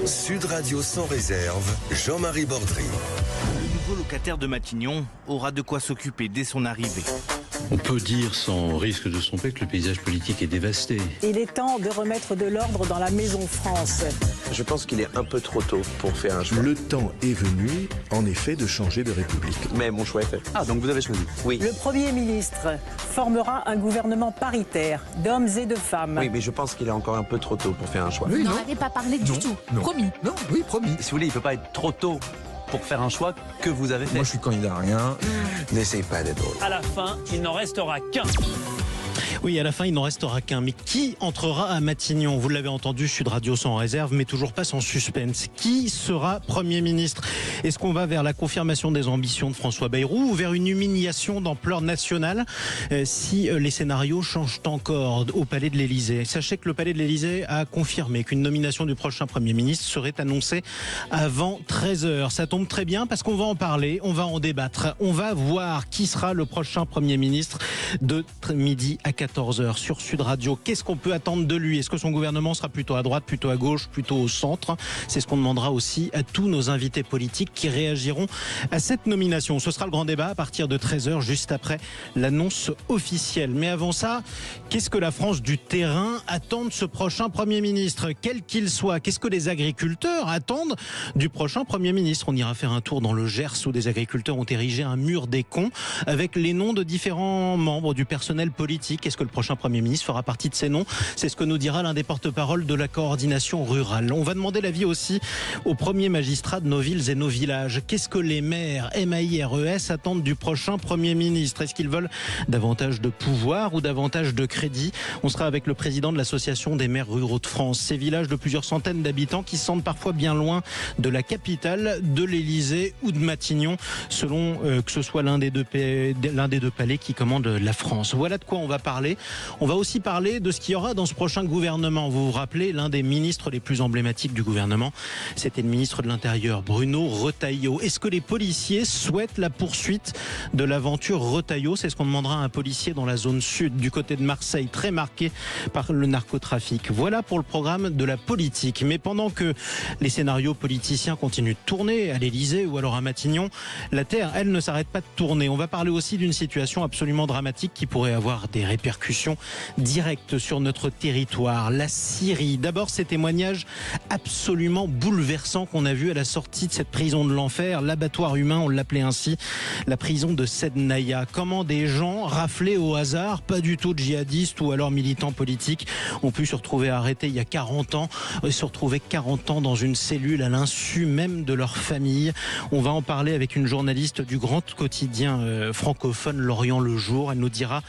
Sud Radio sans réserve, Jean-Marie Bordry. Le nouveau locataire de Matignon aura de quoi s'occuper dès son arrivée. On peut dire sans risque de se tromper que le paysage politique est dévasté. Il est temps de remettre de l'ordre dans la Maison France. Je pense qu'il est un peu trop tôt pour faire un choix. Le temps est venu, en effet, de changer de république. Mais mon choix est fait. Ah, donc vous avez choisi? Oui. Le Premier ministre formera un gouvernement paritaire d'hommes et de femmes. Oui, mais je pense qu'il est encore un peu trop tôt pour faire un choix. Vous n'en avez pas parlé du tout. Non. Promis. Non, oui, promis. Si vous voulez, il ne peut pas être trop tôt pour faire un choix que vous avez fait. Moi, je suis candidat à rien. N'essaye pas d'être drôle. À la fin, il n'en restera qu'un. Oui, à la fin, il n'en restera qu'un. Mais qui entrera à Matignon? Vous l'avez entendu, Sud Radio sans réserve, mais toujours pas sans suspense. Qui sera Premier ministre? Est-ce qu'on va vers la confirmation des ambitions de François Bayrou ou vers une humiliation d'ampleur nationale si les scénarios changent encore au Palais de l'Élysée? Sachez que le Palais de l'Élysée a confirmé qu'une nomination du prochain Premier ministre serait annoncée avant 13h. Ça tombe très bien parce qu'on va en parler, on va en débattre. On va voir qui sera le prochain Premier ministre de midi à 14h sur Sud Radio. Qu'est-ce qu'on peut attendre de lui? Est-ce que son gouvernement sera plutôt à droite, plutôt à gauche, plutôt au centre? C'est ce qu'on demandera aussi à tous nos invités politiques qui réagiront à cette nomination. Ce sera le grand débat à partir de 13h, juste après l'annonce officielle. Mais avant ça, qu'est-ce que la France du terrain attend de ce prochain Premier ministre, quel qu'il soit? Qu'est-ce que les agriculteurs attendent du prochain Premier ministre? On ira faire un tour dans le Gers où des agriculteurs ont érigé un mur des cons avec les noms de différents membres du personnel politique. Est-ce que le prochain Premier ministre fera partie de ces noms? C'est ce que nous dira l'un des porte-parole de la coordination rurale. On va demander l'avis aussi aux premiers magistrats de nos villes et nos villages. Qu'est-ce que les maires, MAIRES, attendent du prochain Premier ministre? Est-ce qu'ils veulent davantage de pouvoir ou davantage de crédit? On sera avec le président de l'association des maires ruraux de France. Ces villages de plusieurs centaines d'habitants qui se sentent parfois bien loin de la capitale, de l'Élysée ou de Matignon, selon que ce soit l'un des deux palais qui commande la France. Voilà de quoi on va parler. On va aussi parler de ce qu'il y aura dans ce prochain gouvernement. Vous vous rappelez, l'un des ministres les plus emblématiques du gouvernement, c'était le ministre de l'Intérieur, Bruno Retailleau. Est-ce que les policiers souhaitent la poursuite de l'aventure Retailleau? C'est ce qu'on demandera à un policier dans la zone sud, du côté de Marseille, très marqué par le narcotrafic. Voilà pour le programme de la politique. Mais pendant que les scénarios politiciens continuent de tourner à l'Élysée ou alors à Matignon, la Terre, elle, ne s'arrête pas de tourner. On va parler aussi d'une situation absolument dramatique qui pourrait avoir des répercussions directes sur notre territoire, la Syrie. D'abord, ces témoignages absolument bouleversants qu'on a vus à la sortie de cette prison de l'enfer, l'abattoir humain, on l'appelait ainsi, la prison de Sednaya. Comment des gens raflés au hasard, pas du tout djihadistes ou alors militants politiques, ont pu se retrouver arrêtés il y a 40 ans, se retrouver 40 ans dans une cellule à l'insu même de leur famille. On va en parler avec une journaliste du grand quotidien francophone, Lorient Le Jour. Elle nous dira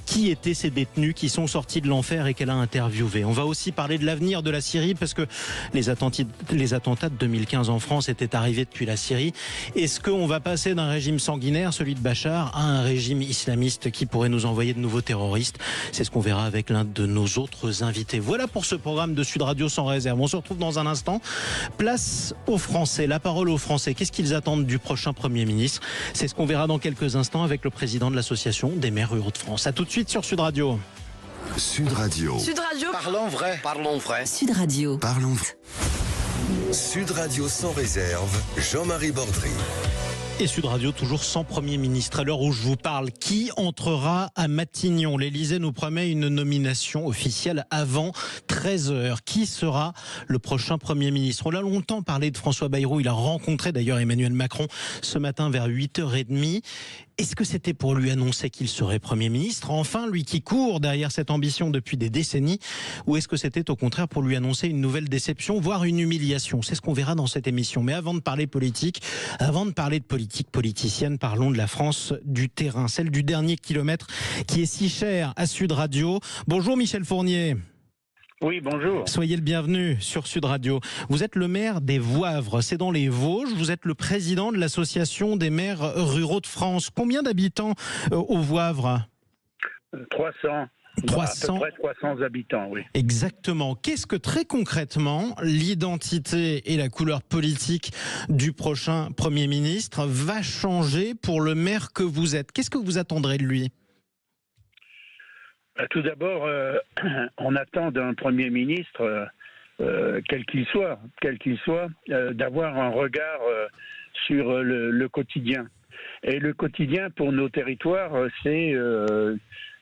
qui étaient ces détenus qui sont sortis de l'enfer et qu'elle a interviewés. On va aussi parler de l'avenir de la Syrie parce que les attentats de 2015 en France étaient arrivés depuis la Syrie. Est-ce qu'on va passer d'un régime sanguinaire, celui de Bachar, à un régime islamiste qui pourrait nous envoyer de nouveaux terroristes? C'est ce qu'on verra avec l'un de nos autres invités. Voilà pour ce programme de Sud Radio sans réserve. On se retrouve dans un instant. Place aux Français, la parole aux Français. Qu'est-ce qu'ils attendent du prochain Premier ministre? C'est ce qu'on verra dans quelques instants avec le président de l'association des maires ruraux de France. A tout de suite sur Sud Radio. Sud Radio. Sud Radio. Parlons vrai. Parlons vrai. Sud Radio. Parlons. Sud Radio sans réserve, Jean-Marie Bordry. Et Sud Radio, toujours sans Premier ministre. À l'heure où je vous parle, qui entrera à Matignon? L'Élysée nous promet une nomination officielle avant 13h. Qui sera le prochain Premier ministre? On a longtemps parlé de François Bayrou. Il a rencontré d'ailleurs Emmanuel Macron ce matin vers 8h30. Est-ce que c'était pour lui annoncer qu'il serait Premier ministre? Enfin, lui qui court derrière cette ambition depuis des décennies. Ou est-ce que c'était au contraire pour lui annoncer une nouvelle déception, voire une humiliation? C'est ce qu'on verra dans cette émission. Mais avant de parler politique, avant de parler de politique politicienne, parlons de la France du terrain, celle du dernier kilomètre qui est si chère à Sud Radio. Bonjour Michel Fournier. Oui, bonjour. Soyez le bienvenu sur Sud Radio. Vous êtes le maire des Vouavres, c'est dans les Vosges. Vous êtes le président de l'association des maires ruraux de France. Combien d'habitants aux Vouavres? 300. 300. À peu près 300 habitants, oui. Exactement. Qu'est-ce que très concrètement l'identité et la couleur politique du prochain Premier ministre va changer pour le maire que vous êtes? Qu'est-ce que vous attendrez de lui? Tout d'abord, on attend d'un Premier ministre quel qu'il soit, d'avoir un regard sur le quotidien. Et le quotidien pour nos territoires, c'est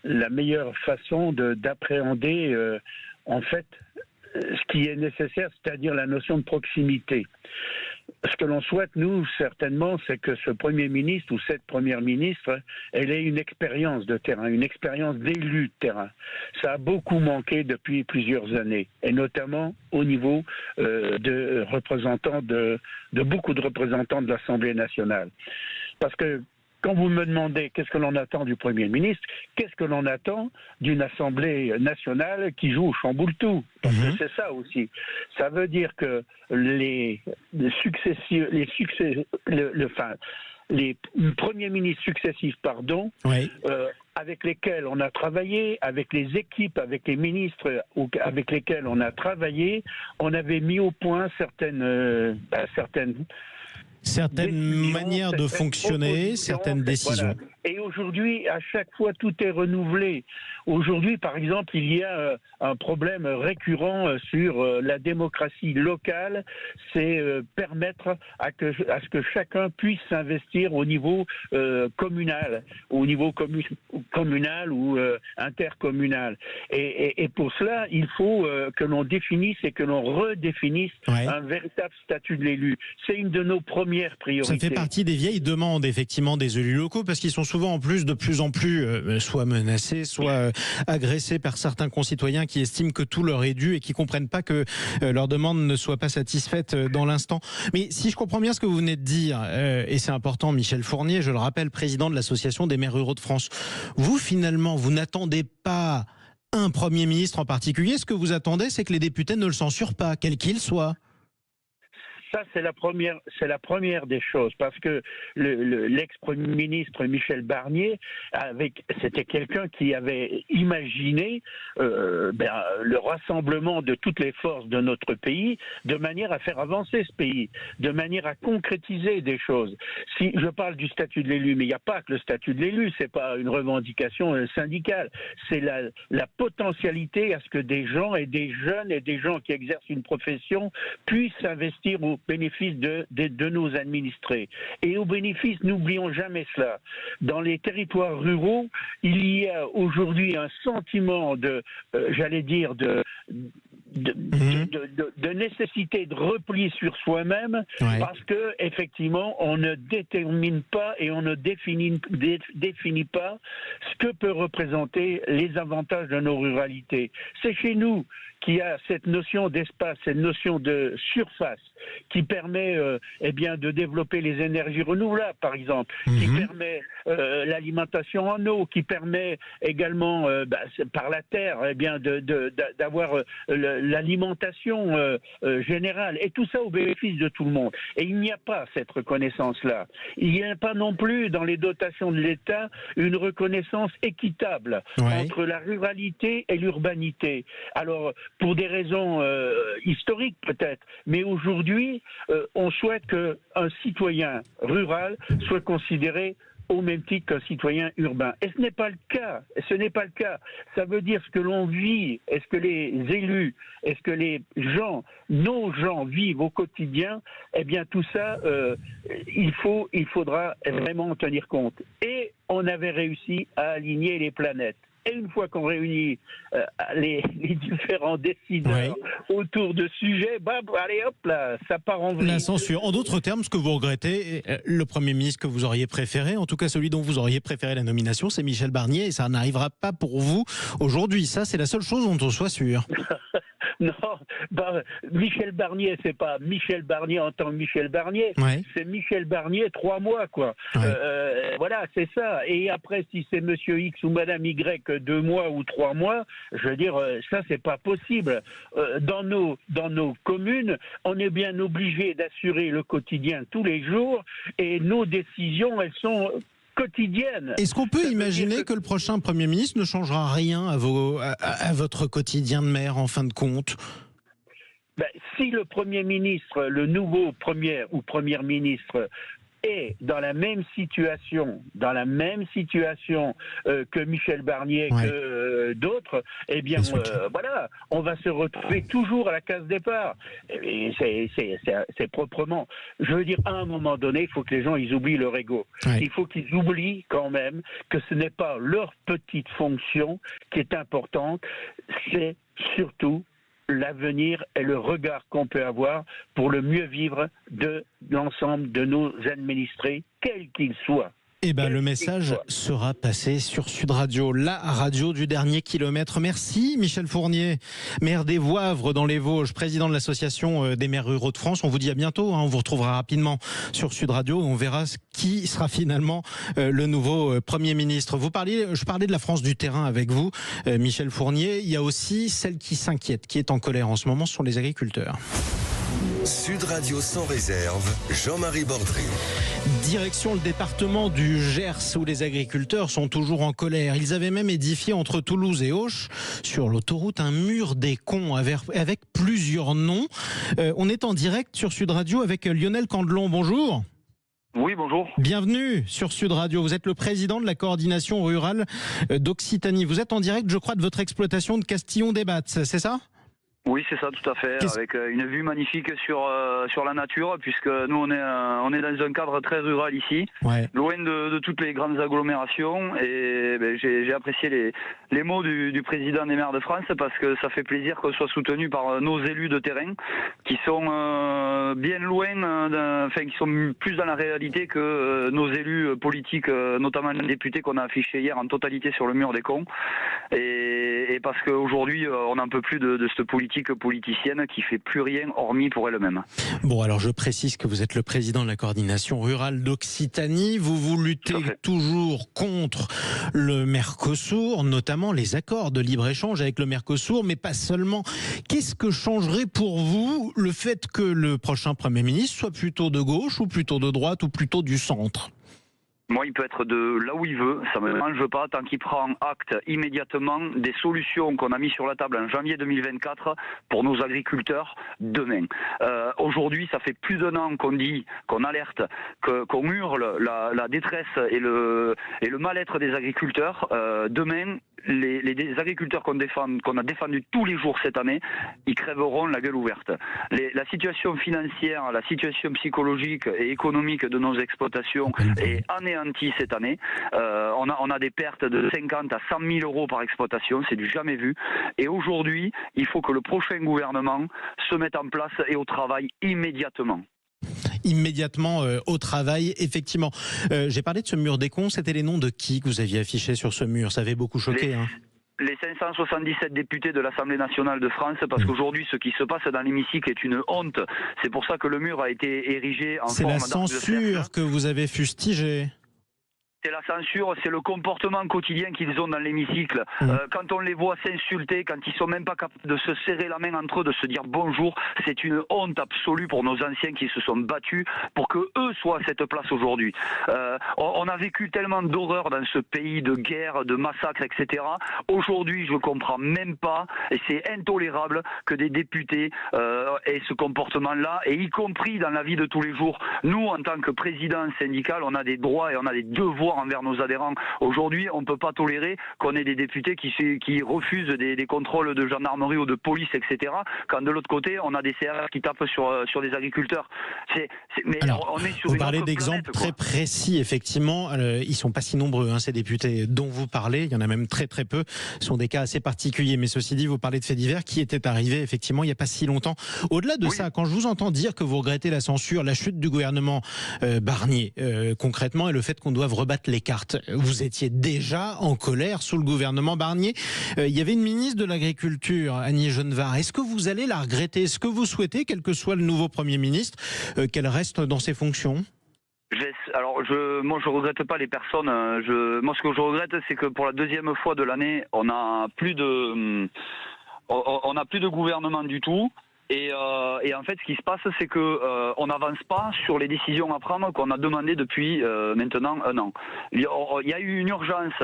la meilleure façon d'appréhender en fait ce qui est nécessaire, c'est-à-dire la notion de proximité. Ce que l'on souhaite, nous, certainement, c'est que ce Premier ministre ou cette Première ministre, elle ait une expérience de terrain, une expérience d'élu de terrain. Ça a beaucoup manqué depuis plusieurs années, et notamment au niveau de représentants de beaucoup de représentants de l'Assemblée nationale. Parce que quand vous me demandez qu'est-ce que l'on attend du Premier ministre, qu'est-ce que l'on attend d'une Assemblée nationale qui joue au chamboule-tout? Parce que c'est ça aussi. Ça veut dire que les premiers ministres successifs, avec lesquels on a travaillé, avec les équipes, avec les ministres avec lesquels on a travaillé, on avait mis au point certaines manières de fonctionner, certaines décisions. Voilà. Et aujourd'hui, à chaque fois, tout est renouvelé. Aujourd'hui, par exemple, il y a un problème récurrent sur la démocratie locale, c'est permettre à ce que chacun puisse s'investir au niveau communal, au niveau communal ou intercommunal. Et pour cela, il faut que l'on définisse et que l'on redéfinisse un véritable statut de l'élu. C'est une de nos premières priorités. Ça fait partie des vieilles demandes, effectivement, des élus locaux, parce qu'ils sont souvent en plus de plus en plus soit menacés, soit agressés par certains concitoyens qui estiment que tout leur est dû et qui comprennent pas que leur demande ne soit pas satisfaite dans l'instant. Mais si je comprends bien ce que vous venez de dire, et c'est important, Michel Fournier, je le rappelle, président de l'Association des maires ruraux de France, vous finalement, vous n'attendez pas un Premier ministre en particulier. Ce que vous attendez, c'est que les députés ne le censurent pas, quel qu'il soit. Ça, c'est la première des choses, parce que l'ex-premier ministre Michel Barnier, c'était quelqu'un qui avait imaginé le rassemblement de toutes les forces de notre pays, de manière à faire avancer ce pays, de manière à concrétiser des choses. Si je parle du statut de l'élu, mais il n'y a pas que le statut de l'élu, c'est pas une revendication syndicale, c'est la potentialité à ce que des gens et des jeunes et des gens qui exercent une profession puissent s'investir au bénéfice de nos administrés. Et au bénéfice, n'oublions jamais cela. Dans les territoires ruraux, il y a aujourd'hui un sentiment de nécessité de repli sur soi-même, parce que effectivement on ne détermine pas et on ne définit pas ce que peut représenter les avantages de nos ruralités. C'est chez nous qu'il y a cette notion d'espace, cette notion de surface qui permet de développer les énergies renouvelables, par exemple, qui permet l'alimentation en eau, qui permet également par la terre d'avoir l'alimentation générale, et tout ça au bénéfice de tout le monde. Et il n'y a pas cette reconnaissance-là. Il n'y a pas non plus dans les dotations de l'État une reconnaissance équitable entre la ruralité et l'urbanité. Alors, pour des raisons historiques peut-être, mais aujourd'hui, on souhaite qu'un citoyen rural soit considéré au même titre qu'un citoyen urbain. Et ce n'est pas le cas. Ça veut dire ce que l'on vit, est-ce que les élus, est-ce que nos gens vivent au quotidien, tout ça, il faudra vraiment en tenir compte. Et on avait réussi à aligner les planètes. Et une fois qu'on réunit les différents décideurs autour de sujets, allez hop là, ça part en vrille. La censure. En d'autres termes, ce que vous regrettez, le Premier ministre que vous auriez préféré, en tout cas celui dont vous auriez préféré la nomination, c'est Michel Barnier, et ça n'arrivera pas pour vous aujourd'hui. Ça, c'est la seule chose dont on soit sûr. Non, Michel Barnier, c'est pas Michel Barnier en tant que Michel Barnier, c'est Michel Barnier 3 mois, quoi. Voilà, c'est ça. Et après, si c'est Monsieur X ou Madame Y 2 mois ou 3 mois, je veux dire, ça, c'est pas possible. Dans nos communes, on est bien obligé d'assurer le quotidien tous les jours, et nos décisions, elles sont quotidienne. Est-ce qu'on peut imaginer que le prochain Premier ministre ne changera rien à votre quotidien de maire, en fin de compte ? Si le Premier ministre, le nouveau Premier ou Première ministre, est dans la même situation que Michel Barnier, que d'autres, eh bien, voilà, on va se retrouver toujours à la case départ. Et c'est proprement. Je veux dire, à un moment donné, il faut que les gens ils oublient leur ego. Il faut qu'ils oublient quand même que ce n'est pas leur petite fonction qui est importante, c'est surtout l'avenir et le regard qu'on peut avoir pour le mieux vivre de l'ensemble de nos administrés, quels qu'ils soient. Eh bien, le message sera passé sur Sud Radio, la radio du dernier kilomètre. Merci Michel Fournier, maire des Voivres dans les Vosges, président de l'association des maires ruraux de France. On vous dit à bientôt, on vous retrouvera rapidement sur Sud Radio. On verra qui sera finalement le nouveau Premier ministre. Je parlais de la France du terrain avec vous, Michel Fournier. Il y a aussi celle qui s'inquiète, qui est en colère en ce moment, ce sont les agriculteurs. Sud Radio sans réserve, Jean-Marie Bordry. Direction le département du Gers où les agriculteurs sont toujours en colère. Ils avaient même édifié entre Toulouse et Auch sur l'autoroute un mur des cons avec plusieurs noms. On est en direct sur Sud Radio avec Lionel Candelon. Bonjour. Oui, bonjour. Bienvenue sur Sud Radio. Vous êtes le président de la coordination rurale d'Occitanie. Vous êtes en direct, je crois, de votre exploitation de Castillon-des-Battes, c'est ça ? Oui, c'est ça, tout à fait, avec une vue magnifique sur la nature, puisque nous on est dans un cadre très rural ici, loin de toutes les grandes agglomérations, et j'ai apprécié les mots du président des maires de France, parce que ça fait plaisir qu'on soit soutenu par nos élus de terrain, qui sont bien loin, qui sont plus dans la réalité que nos élus politiques, notamment les députés qu'on a affichés hier en totalité sur le mur des cons, et parce qu'aujourd'hui on n'en peut plus de cette politique politicienne qui fait plus rien hormis pour elle-même. Bon, alors je précise que vous êtes le président de la coordination rurale d'Occitanie. Vous luttez toujours contre le Mercosur, notamment les accords de libre-échange avec le Mercosur, mais pas seulement. Qu'est-ce que changerait pour vous le fait que le prochain Premier ministre soit plutôt de gauche ou plutôt de droite ou plutôt du centre ? Moi, il peut être de là où il veut, ça ne me dérange pas, tant qu'il prend acte immédiatement des solutions qu'on a mis sur la table en janvier 2024 pour nos agriculteurs demain. Aujourd'hui, ça fait plus d'1 an qu'on dit, qu'on alerte, qu'on hurle la détresse et le mal-être des agriculteurs. Demain, les agriculteurs qu'on a défendus tous les jours cette année, ils crèveront la gueule ouverte. La situation financière, la situation psychologique et économique de nos exploitations est anéantie cette année. On a des pertes de 50 à 100 000 euros par exploitation, c'est du jamais vu. Et aujourd'hui, il faut que le prochain gouvernement se mette en place et au travail immédiatement. Immédiatement au travail, effectivement. J'ai parlé de ce mur des cons, c'était les noms de qui que vous aviez affichés sur ce mur? Ça avait beaucoup choqué. Les 577 députés de l'Assemblée nationale de France, parce qu'aujourd'hui, ce qui se passe dans l'hémicycle est une honte. C'est pour ça que le mur a été érigé en forme d'arc de cercle. C'est la censure que vous avez fustigée. C'est la censure, c'est le comportement quotidien qu'ils ont dans l'hémicycle. Quand on les voit s'insulter, quand ils sont même pas capables de se serrer la main entre eux, de se dire bonjour, c'est une honte absolue pour nos anciens qui se sont battus pour que eux soient à cette place aujourd'hui. On a vécu tellement d'horreur dans ce pays, de guerre, de massacres, etc. Aujourd'hui, je comprends même pas, et c'est intolérable que des députés aient ce comportement-là, et y compris dans la vie de tous les jours. Nous, en tant que président syndical, on a des droits et on a des devoirs envers nos adhérents. Aujourd'hui, on ne peut pas tolérer qu'on ait des députés qui refusent des contrôles de gendarmerie ou de police, etc. Quand de l'autre côté, on a des CRS qui tapent sur des agriculteurs. Alors, on est sur vous une parlez autre d'exemples planète, très précis, effectivement. Ils ne sont pas si nombreux, ces députés dont vous parlez. Il y en a même très très peu. Ce sont des cas assez particuliers. Mais ceci dit, vous parlez de faits divers qui étaient arrivés, effectivement, il n'y a pas si longtemps. Au-delà de ça, quand je vous entends dire que vous regrettez la censure, la chute du gouvernement Barnier, concrètement, et le fait qu'on doive rebattre les cartes. Vous étiez déjà en colère sous le gouvernement Barnier. Il y avait une ministre de l'Agriculture, Annie Genevard. Est-ce que vous allez la regretter? Est-ce que vous souhaitez, quel que soit le nouveau Premier ministre, qu'elle reste dans ses fonctions? Alors, moi, je regrette pas les personnes. Moi, ce que je regrette, c'est que pour la deuxième fois de l'année, on n'a plus de gouvernement du tout. Et en fait, ce qui se passe, c'est que on n'avance pas sur les décisions à prendre qu'on a demandées depuis maintenant 1 an. Il y a eu une urgence.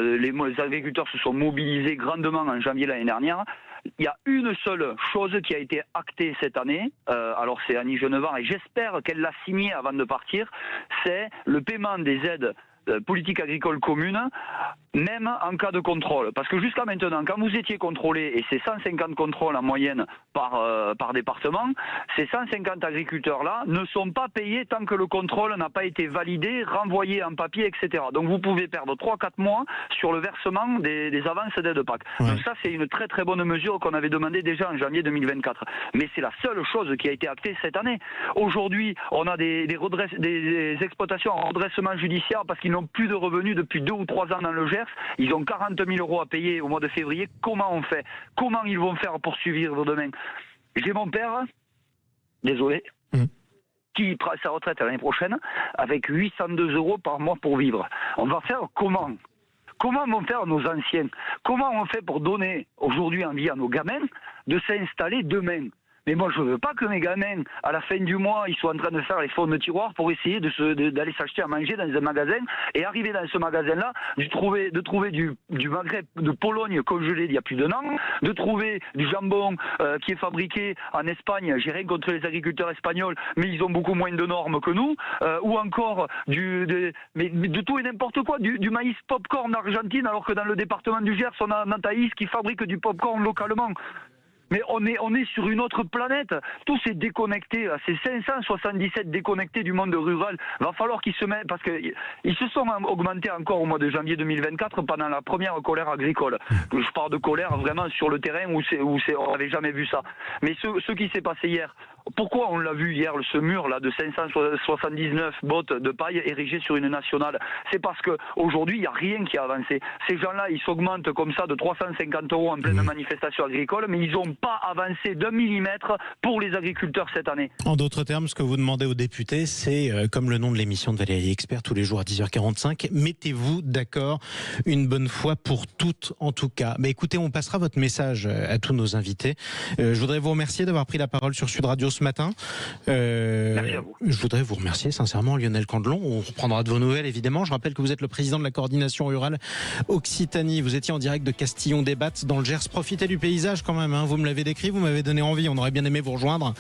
Les agriculteurs se sont mobilisés grandement en janvier l'année dernière. Il y a une seule chose qui a été actée cette année, alors c'est Annie Genevard, et j'espère qu'elle l'a signé avant de partir, c'est le paiement des aides politique agricole commune, même en cas de contrôle. Parce que jusqu'à maintenant, quand vous étiez contrôlé, et c'est 150 contrôles en moyenne par département, ces 150 agriculteurs-là ne sont pas payés tant que le contrôle n'a pas été validé, renvoyé en papier, etc. Donc vous pouvez perdre 3-4 mois sur le versement des avances d'aide PAC. Ouais. Donc ça, c'est une très très bonne mesure qu'on avait demandé déjà en janvier 2024. Mais c'est la seule chose qui a été actée cette année. Aujourd'hui, on a des exploitations en redressement judiciaire parce qu'ils n'ont plus de revenus depuis 2 ou 3 ans dans le Gers. Ils ont 40 000 € à payer au mois de février. Comment on fait? Comment ils vont faire pour survivre demain? J'ai mon père, désolé, qui prend sa retraite l'année prochaine avec 802 € par mois pour vivre. On va faire comment? Comment vont faire nos anciens? Comment on fait pour donner aujourd'hui envie à nos gamins de s'installer demain? Mais moi, je veux pas que mes gamins, à la fin du mois, ils soient en train de faire les fonds de tiroir pour essayer d'aller s'acheter à manger dans un magasin et arriver dans ce magasin-là, de trouver du magret de Pologne congelé il y a plus d'un an, de trouver du jambon qui est fabriqué en Espagne. J'ai rien contre les agriculteurs espagnols, mais ils ont beaucoup moins de normes que nous, ou encore mais de tout et n'importe quoi, du maïs popcorn d'Argentine, alors que dans le département du Gers, on a Nantaïs qui fabrique du popcorn localement. Mais on est sur une autre planète. Tout s'est déconnecté. Là. C'est 577 déconnectés du monde rural. Va falloir qu'ils se mettent, parce qu'ils se sont augmentés encore au mois de janvier 2024 pendant la première colère agricole. Je parle de colère vraiment sur le terrain où on n'avait jamais vu ça. Mais ce qui s'est passé hier, pourquoi on l'a vu hier, ce mur-là de 579 bottes de paille érigées sur une nationale? C'est parce qu'aujourd'hui, il n'y a rien qui a avancé. Ces gens-là, ils s'augmentent comme ça de 350 € en pleine manifestation agricole, mais ils n'ont pas avancé d'1 millimètre pour les agriculteurs cette année. En d'autres termes, ce que vous demandez aux députés, c'est, comme le nom de l'émission de Valérie Expert, tous les jours à 10h45, mettez-vous d'accord une bonne fois pour toutes, en tout cas. Mais écoutez, on passera votre message à tous nos invités. Je voudrais vous remercier d'avoir pris la parole sur Sud Radio ce matin. Merci à vous. Je voudrais vous remercier sincèrement, Lionel Candelon. On reprendra de vos nouvelles, évidemment. Je rappelle que vous êtes le président de la coordination rurale Occitanie. Vous étiez en direct de Castillon-des-Battes dans le Gers. Profitez du paysage quand même, hein. Vous me l'avez décrit, vous m'avez donné envie. On aurait bien aimé vous rejoindre.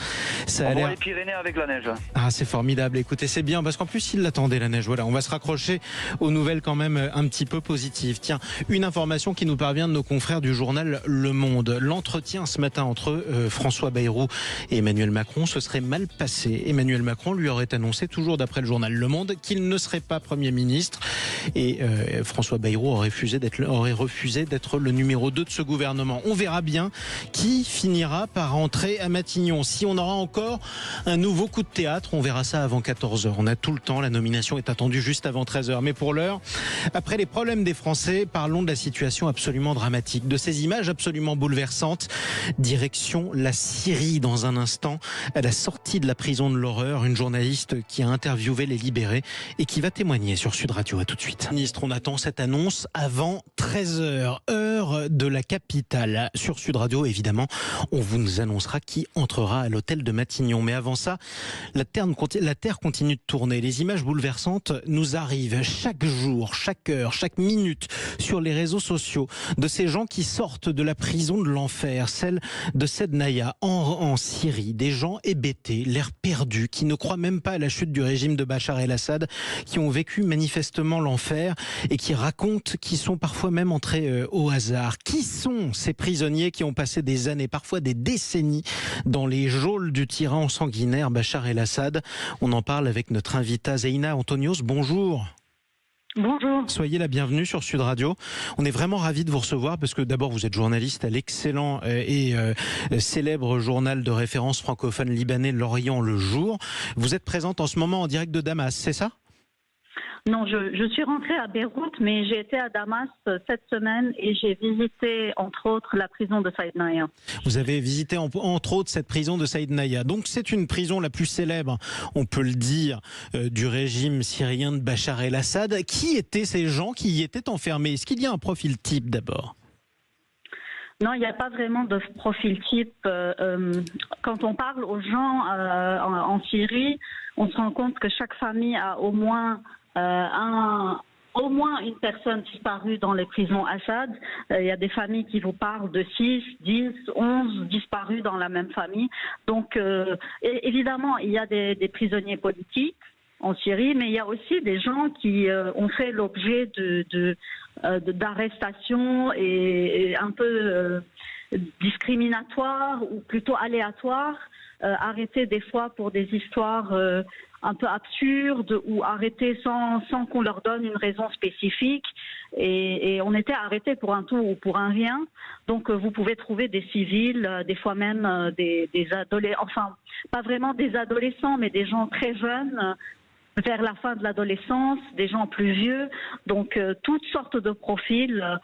On voit les Pyrénées avec la neige. Ah, c'est formidable. Écoutez, c'est bien parce qu'en plus, il l'attendait la neige. Voilà, on va se raccrocher aux nouvelles quand même un petit peu positives. Tiens, une information qui nous parvient de nos confrères du journal Le Monde. L'entretien ce matin entre François Bayrou et Emmanuel Macron se serait mal passé. Emmanuel Macron lui aurait annoncé, toujours d'après le journal Le Monde, qu'il ne serait pas Premier ministre. Et François Bayrou aurait refusé d'être le numéro 2 de ce gouvernement. On verra bien qui finira par entrer à Matignon. Si on aura encore un nouveau coup de théâtre, on verra ça avant 14h. On a tout le temps, la nomination est attendue juste avant 13h. Mais pour l'heure, après les problèmes des Français, parlons de la situation absolument dramatique, de ces images absolument bouleversantes. Direction la Syrie dans un instant, à la sortie de la prison de l'horreur, une journaliste qui a interviewé les libérés et qui va témoigner sur Sud Radio. À tout de suite. Ministre, on attend cette annonce avant 13h, heure de la capitale. Sur Sud Radio, évidemment, on vous annoncera qui entrera à l'hôtel de Matignon. Mais avant ça, la Terre continue de tourner. Les images bouleversantes nous arrivent chaque jour, chaque heure, chaque minute sur les réseaux sociaux de ces gens qui sortent de la prison de l'enfer, celle de Sednaya en Syrie. Des gens hébétés, l'air perdus, qui ne croient même pas à la chute du régime de Bachar el-Assad, qui ont vécu manifestement l'enfer et qui racontent qu'ils sont parfois même entrés au hasard. Qui sont ces prisonniers qui ont passé des années, parfois des décennies, dans les geôles du tyran sanguinaire Bachar el-Assad? On en parle avec notre invitée Zeina Antonios. Bonjour. Bonjour. Soyez la bienvenue sur Sud Radio. On est vraiment ravis de vous recevoir parce que d'abord vous êtes journaliste à l'excellent et célèbre journal de référence francophone libanais L'Orient le Jour. Vous êtes présente en ce moment en direct de Damas, c'est ça ? Non, je suis rentrée à Beyrouth, mais j'ai été à Damas cette semaine et j'ai visité, entre autres, la prison de Saïdnaya. Vous avez visité, entre autres, cette prison de Saïdnaya. Donc, c'est une prison la plus célèbre, on peut le dire, du régime syrien de Bachar el-Assad. Qui étaient ces gens qui y étaient enfermés? Est-ce qu'il y a un profil type, d'abord? Non, il n'y a pas vraiment de profil type. Quand on parle aux gens en Syrie, on se rend compte que chaque famille a au moins un au moins une personne disparue dans les prisons Assad. Il y a des familles qui vous parlent de 6, 10, 11 disparus dans la même famille. Donc, évidemment, il y a des prisonniers politiques en Syrie, mais il y a aussi des gens qui ont fait l'objet d'arrestations et un peu discriminatoires ou plutôt aléatoires, arrêtés des fois pour des histoires un peu absurdes ou arrêtés sans qu'on leur donne une raison spécifique. Et on était arrêtés pour un tout ou pour un rien. Donc vous pouvez trouver des civils, des fois même des adolescents, enfin pas vraiment des adolescents, mais des gens très jeunes, vers la fin de l'adolescence, des gens plus vieux. Donc toutes sortes de profils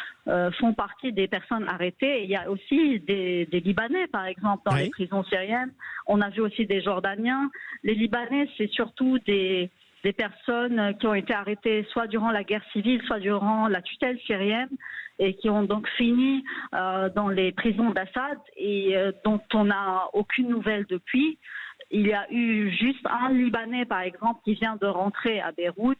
font partie des personnes arrêtées. Et il y a aussi des Libanais, par exemple, dans les prisons syriennes. On a vu aussi des Jordaniens. Les Libanais, c'est surtout des personnes qui ont été arrêtées soit durant la guerre civile, soit durant la tutelle syrienne, et qui ont donc fini dans les prisons d'Assad et dont on n'a aucune nouvelle depuis. Il y a eu juste un Libanais, par exemple, qui vient de rentrer à Beyrouth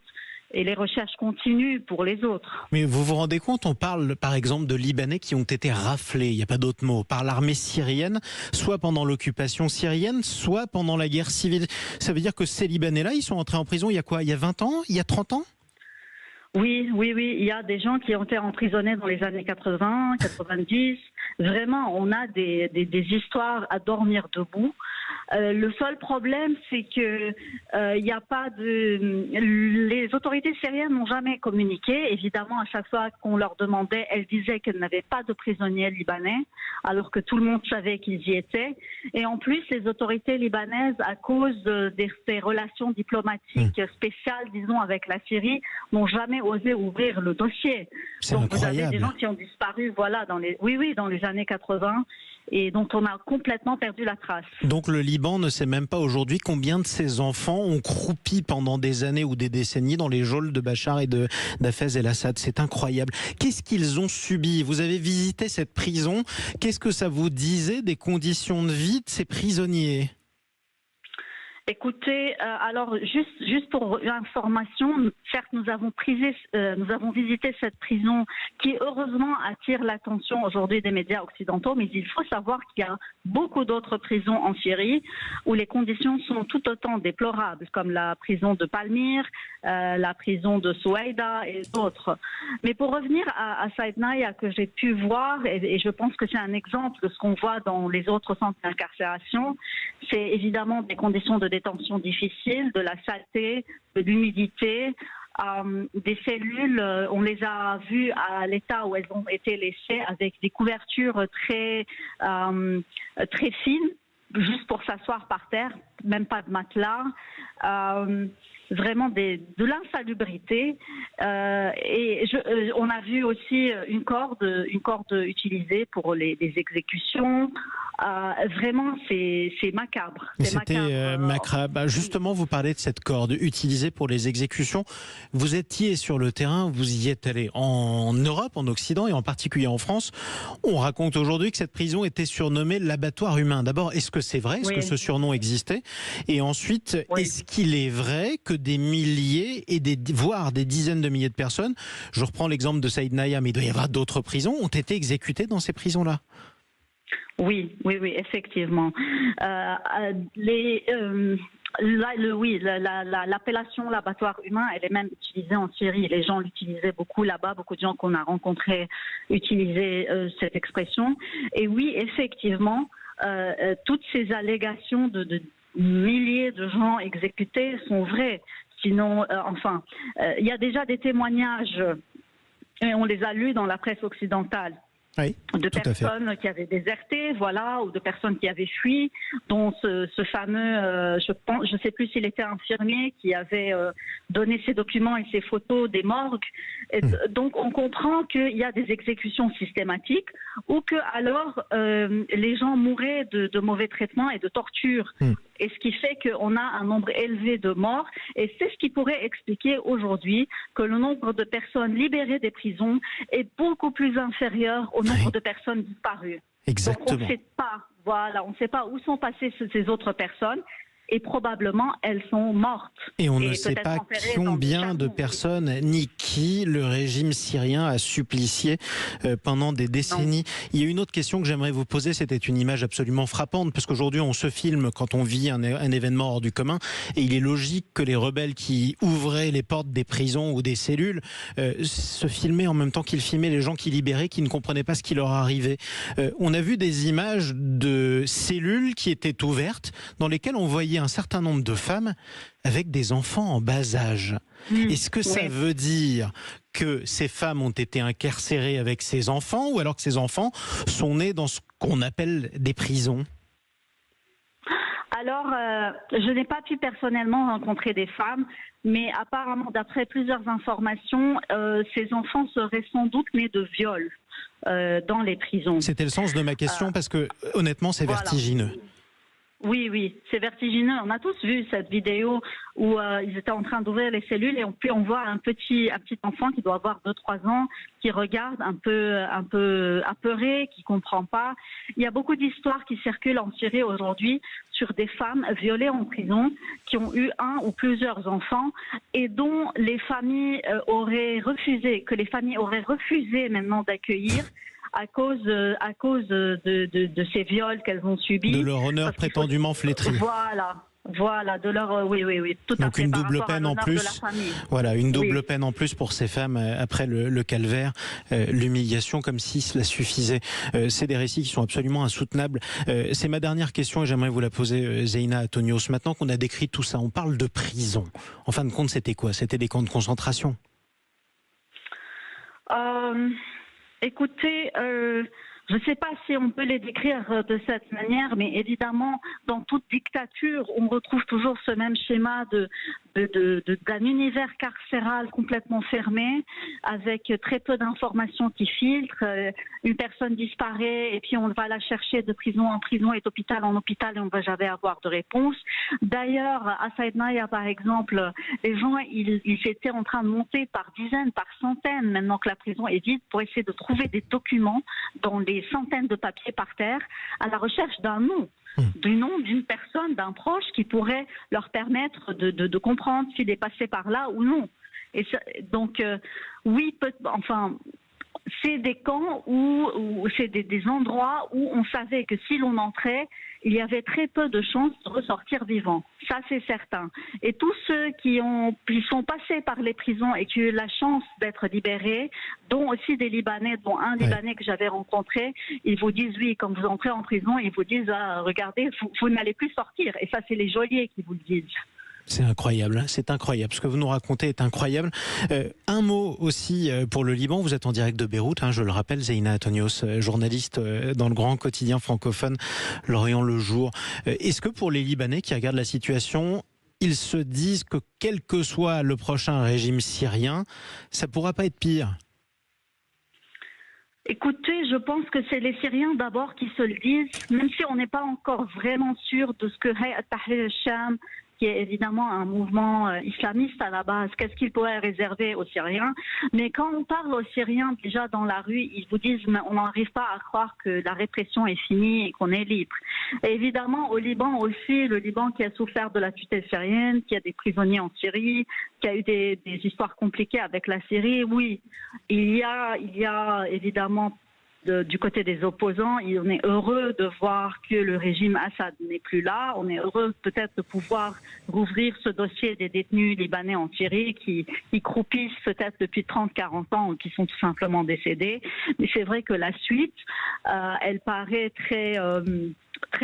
et les recherches continuent pour les autres. Mais vous vous rendez compte, on parle par exemple de Libanais qui ont été raflés, il n'y a pas d'autre mot, par l'armée syrienne, soit pendant l'occupation syrienne, soit pendant la guerre civile. Ça veut dire que ces Libanais-là, ils sont entrés en prison il y a quoi ? Il y a 20 ans ? Il y a 30 ans ? Oui. Il y a des gens qui ont été emprisonnés dans les années 80, 90. Vraiment, on a des histoires à dormir debout. Le seul problème, c'est que il n'y a pas les autorités syriennes n'ont jamais communiqué. Évidemment, à chaque fois qu'on leur demandait, elles disaient qu'elles n'avaient pas de prisonniers libanais, alors que tout le monde savait qu'ils y étaient. Et en plus, les autorités libanaises, à cause des relations diplomatiques spéciales, disons, avec la Syrie, n'ont jamais osé ouvrir le dossier. C'est donc incroyable. Vous avez des gens qui ont disparu, voilà, dans les années 80. Et dont on a complètement perdu la trace. Donc le Liban ne sait même pas aujourd'hui combien de ses enfants ont croupi pendant des années ou des décennies dans les geôles de Bachar et d'Hafez el-Assad. C'est incroyable. Qu'est-ce qu'ils ont subi ? Vous avez visité cette prison. Qu'est-ce que ça vous disait des conditions de vie de ces prisonniers ? Écoutez, alors juste pour information, certes nous avons visité cette prison qui heureusement attire l'attention aujourd'hui des médias occidentaux, mais il faut savoir qu'il y a beaucoup d'autres prisons en Syrie où les conditions sont tout autant déplorables, comme la prison de Palmyre, la prison de Souaïda et d'autres. Mais pour revenir à Saïdnaïa que j'ai pu voir, et je pense que c'est un exemple de ce qu'on voit dans les autres centres d'incarcération, c'est évidemment des conditions de détention difficiles, de la saleté, de l'humidité, des cellules, on les a vues à l'état où elles ont été laissées avec des couvertures très fines, juste pour s'asseoir par terre, même pas de matelas. Vraiment de l'insalubrité et on a vu aussi une corde utilisée pour les exécutions. Vraiment c'est macabre. C'était macabre. Justement, vous parlez de cette corde utilisée pour les exécutions. Vous étiez sur le terrain, vous y êtes allé en Europe, en Occident et en particulier en France. On raconte aujourd'hui que cette prison était surnommée l'abattoir humain. D'abord, est-ce que c'est vrai ? Est-ce que ce surnom existait ? Et ensuite, est-ce qu'il est vrai que des milliers et voire des dizaines de milliers de personnes, je reprends l'exemple de Saïdnaïa, mais il doit y avoir d'autres prisons, ont été exécutées dans ces prisons-là? Oui, effectivement. L'appellation l'abattoir humain, elle est même utilisée en Syrie. Les gens l'utilisaient beaucoup là-bas. Beaucoup de gens qu'on a rencontrés utilisaient cette expression. Et oui, effectivement, toutes ces allégations de milliers de gens exécutés sont vraies. Sinon, il y a déjà des témoignages, et on les a lus dans la presse occidentale. Oui, de personnes qui avaient déserté, ou de personnes qui avaient fui, dont ce fameux, je sais plus s'il était infirmier, qui avait donné ses documents et ses photos des morgues. Et donc on comprend qu'il y a des exécutions systématiques ou que alors les gens mouraient de mauvais traitements et de torture. Et ce qui fait qu'on a un nombre élevé de morts. Et c'est ce qui pourrait expliquer aujourd'hui que le nombre de personnes libérées des prisons est beaucoup plus inférieur au nombre de personnes disparues. Exactement. Donc on ne sait pas où sont passées ces autres personnes. et probablement elles sont mortes. Et on ne sait pas combien de personnes ni qui le régime syrien a supplicié pendant des décennies. Non. Il y a une autre question que j'aimerais vous poser, c'était une image absolument frappante, parce qu'aujourd'hui on se filme quand on vit un événement hors du commun, et il est logique que les rebelles qui ouvraient les portes des prisons ou des cellules se filmaient en même temps qu'ils filmaient les gens qui libéraient, qui ne comprenaient pas ce qui leur arrivait. On a vu des images de cellules qui étaient ouvertes, dans lesquelles on voyait un certain nombre de femmes avec des enfants en bas âge. Est-ce que ça veut dire que ces femmes ont été incarcérées avec ces enfants, ou alors que ces enfants sont nés dans ce qu'on appelle des prisons ? Alors, je n'ai pas pu personnellement rencontrer des femmes, mais apparemment, d'après plusieurs informations, ces enfants seraient sans doute nés de viols dans les prisons. C'était le sens de ma question, parce que honnêtement, c'est vertigineux. Oui, c'est vertigineux. On a tous vu cette vidéo où ils étaient en train d'ouvrir les cellules, et on voit un petit enfant qui doit avoir 2-3 ans, qui regarde un peu apeuré, qui comprend pas. Il y a beaucoup d'histoires qui circulent en Syrie aujourd'hui sur des femmes violées en prison, qui ont eu un ou plusieurs enfants, et dont les familles auraient refusé maintenant d'accueillir, à cause de ces viols qu'elles ont subis. De leur honneur prétendument flétri. Voilà, de leur... Oui, tout à fait. Donc une double peine en plus. Voilà, une double peine en plus pour ces femmes après le calvaire, l'humiliation, comme si cela suffisait. C'est des récits qui sont absolument insoutenables. C'est ma dernière question et j'aimerais vous la poser, Zeina Antonios. Maintenant qu'on a décrit tout ça, on parle de prison. En fin de compte, c'était quoi ? C'était des camps de concentration ? Écoutez, je ne sais pas si on peut les décrire de cette manière, mais évidemment, dans toute dictature, on retrouve toujours ce même schéma d'un univers carcéral complètement fermé, avec très peu d'informations qui filtrent. Une personne disparaît et puis on va la chercher de prison en prison et d'hôpital en hôpital et on ne va jamais avoir de réponse. D'ailleurs, à Saïdnaïa, par exemple, les gens, ils étaient en train de monter par dizaines, par centaines, maintenant que la prison est vide, pour essayer de trouver des documents dans les centaines de papiers par terre, à la recherche d'un nom. Du nom d'une personne, d'un proche qui pourrait leur permettre de comprendre s'il est passé par là ou non. Et ça, donc, c'est des camps où c'est des endroits où on savait que si l'on entrait, il y avait très peu de chances de ressortir vivant. Ça, c'est certain. Et tous ceux qui sont passés par les prisons et qui ont eu la chance d'être libérés, dont aussi des Libanais, dont un Libanais que j'avais rencontré, ils vous disent, oui, quand vous entrez en prison, ils vous disent, regardez, vous n'allez plus sortir. Et ça, c'est les geôliers qui vous le disent. C'est incroyable, c'est incroyable. Ce que vous nous racontez est incroyable. Un mot aussi pour le Liban. Vous êtes en direct de Beyrouth, je le rappelle, Zeina Antonios, journaliste dans le grand quotidien francophone L'Orient le Jour. Est-ce que pour les Libanais qui regardent la situation, ils se disent que quel que soit le prochain régime syrien, ça ne pourra pas être pire ? Écoutez, je pense que c'est les Syriens d'abord qui se le disent, même si on n'est pas encore vraiment sûr de ce que Hayat Tahrir al-Sham, qui est évidemment un mouvement islamiste à la base, qu'est-ce qu'il pourrait réserver aux Syriens. Mais quand on parle aux Syriens déjà dans la rue, ils vous disent mais on n'arrive pas à croire que la répression est finie et qu'on est libre. Et évidemment au Liban aussi, le Liban qui a souffert de la tutelle syrienne, qui a des prisonniers en Syrie, qui a eu des histoires compliquées avec la Syrie, oui, il y a évidemment du côté des opposants, on est heureux de voir que le régime Assad n'est plus là. On est heureux peut-être de pouvoir rouvrir ce dossier des détenus libanais en Syrie qui croupissent peut-être depuis 30-40 ans ou qui sont tout simplement décédés. Mais c'est vrai que la suite, elle paraît très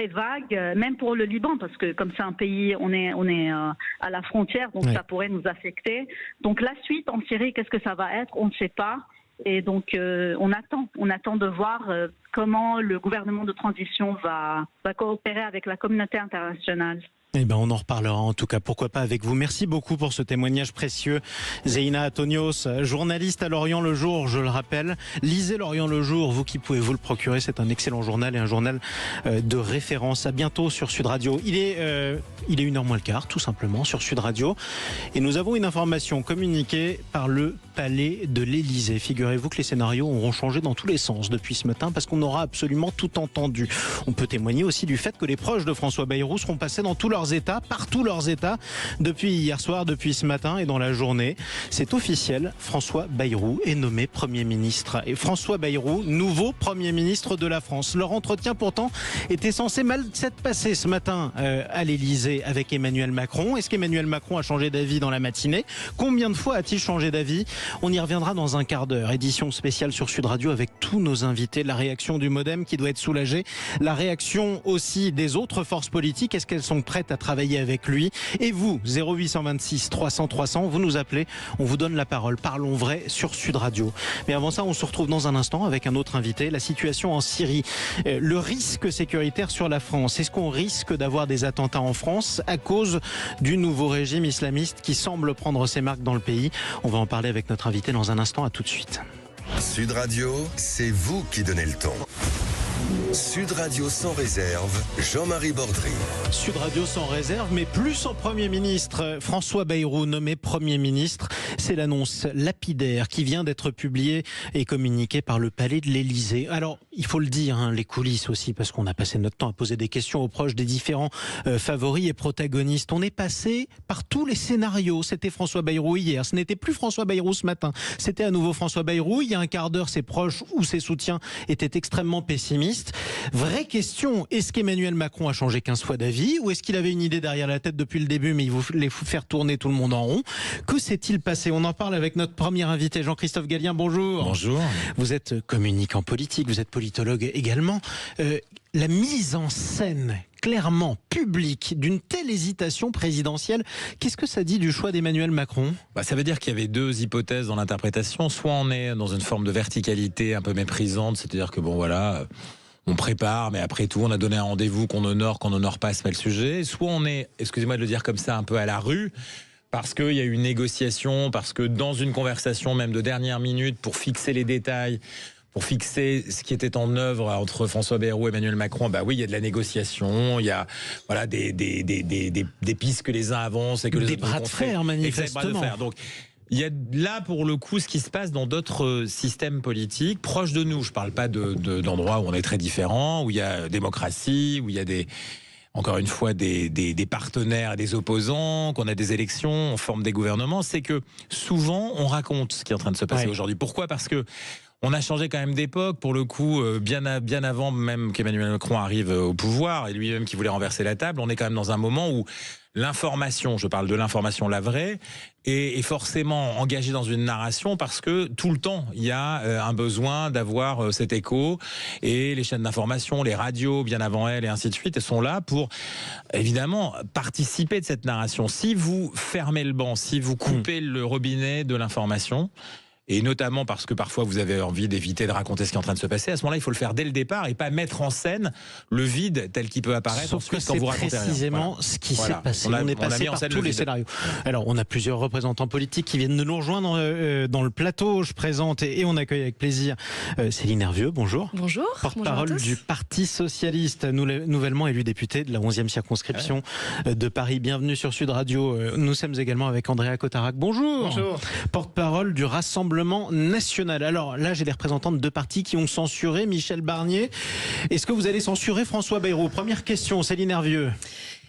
vague, même pour le Liban, parce que comme c'est un pays, on est à la frontière, donc ça pourrait nous affecter. Donc la suite en Syrie, qu'est-ce que ça va être ? On ne sait pas. Et donc, on attend de voir comment le gouvernement de transition va coopérer avec la communauté internationale. Eh ben, on en reparlera en tout cas, pourquoi pas avec vous. Merci beaucoup pour ce témoignage précieux. Zeina Antonios, journaliste à L'Orient le Jour, je le rappelle. Lisez L'Orient le Jour, vous qui pouvez vous le procurer, c'est un excellent journal et un journal de référence. À bientôt sur Sud Radio. Il est 1h moins le quart, tout simplement, sur Sud Radio. Et nous avons une information communiquée par le Palais de l'Élysée. Figurez-vous que les scénarios auront changé dans tous les sens depuis ce matin parce qu'on aura absolument tout entendu. On peut témoigner aussi du fait que les proches de François Bayrou seront passés dans tout leur leurs États, partout leurs États, depuis hier soir, depuis ce matin et dans la journée. C'est officiel, François Bayrou est nommé Premier ministre. Et François Bayrou, nouveau Premier ministre de la France. Leur entretien pourtant était censé mal s'être passé ce matin à l'Elysée avec Emmanuel Macron. Est-ce qu'Emmanuel Macron a changé d'avis dans la matinée? Combien de fois a-t-il changé d'avis? On y reviendra dans un quart d'heure. Édition spéciale sur Sud Radio avec tous nos invités. La réaction du MoDem qui doit être soulagée. La réaction aussi des autres forces politiques. Est-ce qu'elles sont prêtes à travailler avec lui? Et vous, 0826 300 300, vous nous appelez, on vous donne la parole. Parlons vrai sur Sud Radio. Mais avant ça, on se retrouve dans un instant avec un autre invité. La situation en Syrie, le risque sécuritaire sur la France. Est-ce qu'on risque d'avoir des attentats en France à cause du nouveau régime islamiste qui semble prendre ses marques dans le pays? On va en parler avec notre invité dans un instant. À tout de suite. Sud Radio, c'est vous qui donnez le ton. Sud Radio sans réserve, Jean-Marie Bordry. Sud Radio sans réserve, mais plus en Premier ministre. François Bayrou nommé Premier ministre. C'est l'annonce lapidaire qui vient d'être publiée et communiquée par le Palais de l'Élysée. Alors, il faut le dire, les coulisses aussi, parce qu'on a passé notre temps à poser des questions aux proches des différents favoris et protagonistes. On est passé par tous les scénarios. C'était François Bayrou hier, ce n'était plus François Bayrou ce matin. C'était à nouveau François Bayrou. Il y a un quart d'heure, ses proches ou ses soutiens étaient extrêmement pessimistes. Vraie question, est-ce qu'Emmanuel Macron a changé 15 fois d'avis ou est-ce qu'il avait une idée derrière la tête depuis le début mais il voulait faire tourner tout le monde en rond? Que s'est-il passé? On en parle avec notre premier invité, Jean-Christophe Gallien, bonjour. Bonjour. Vous êtes communicant politique, vous êtes politologue également. La mise en scène clairement publique d'une telle hésitation présidentielle, qu'est-ce que ça dit du choix d'Emmanuel Macron? Ça veut dire qu'il y avait deux hypothèses dans l'interprétation. Soit on est dans une forme de verticalité un peu méprisante, c'est-à-dire que on prépare, mais après tout, on a donné un rendez-vous qu'on honore pas, c'est pas le sujet. Soit on est, excusez-moi de le dire comme ça, un peu à la rue, parce qu'il y a eu une négociation, parce que dans une conversation même de dernière minute, pour fixer les détails, pour fixer ce qui était en œuvre entre François Bayrou et Emmanuel Macron, oui, il y a de la négociation, il y a des pistes que les uns avancent et que les autres des bras de fer, manifestement. Donc, il y a là, pour le coup, ce qui se passe dans d'autres systèmes politiques proches de nous. Je ne parle pas d'endroits où on est très différents, où il y a démocratie, où il y a encore une fois, des partenaires et des opposants, qu'on a des élections, on forme des gouvernements. C'est que souvent, on raconte ce qui est en train de se passer aujourd'hui. Pourquoi? Parce que on a changé quand même d'époque, pour le coup, bien avant même qu'Emmanuel Macron arrive au pouvoir, et lui-même qui voulait renverser la table. On est quand même dans un moment où l'information, je parle de l'information, la vraie, est forcément engagée dans une narration parce que tout le temps, il y a un besoin d'avoir cet écho. Et les chaînes d'information, les radios, bien avant elles, et ainsi de suite, elles sont là pour, évidemment, participer de cette narration. Si vous fermez le banc, si vous coupez le robinet de l'information, et notamment parce que parfois vous avez envie d'éviter de raconter ce qui est en train de se passer, à ce moment-là, il faut le faire dès le départ et pas mettre en scène le vide tel qu'il peut apparaître. Sauf que c'est précisément ce qui s'est passé. On est passé par tous les scénarios. Alors, on a plusieurs représentants politiques qui viennent de nous rejoindre dans le plateau. Je présente et on accueille avec plaisir Céline Hervieux. Bonjour. Bonjour. Porte-parole du Parti Socialiste, nouvellement élu député de la 11e circonscription de Paris. Bienvenue sur Sud Radio. Nous sommes également avec Andrea Cotarac. Bonjour. Bonjour. Porte-parole du Rassemblement national. Alors là, j'ai des représentants de deux partis qui ont censuré Michel Barnier. Est-ce que vous allez censurer François Bayrou? Première question, Céline Hervieux.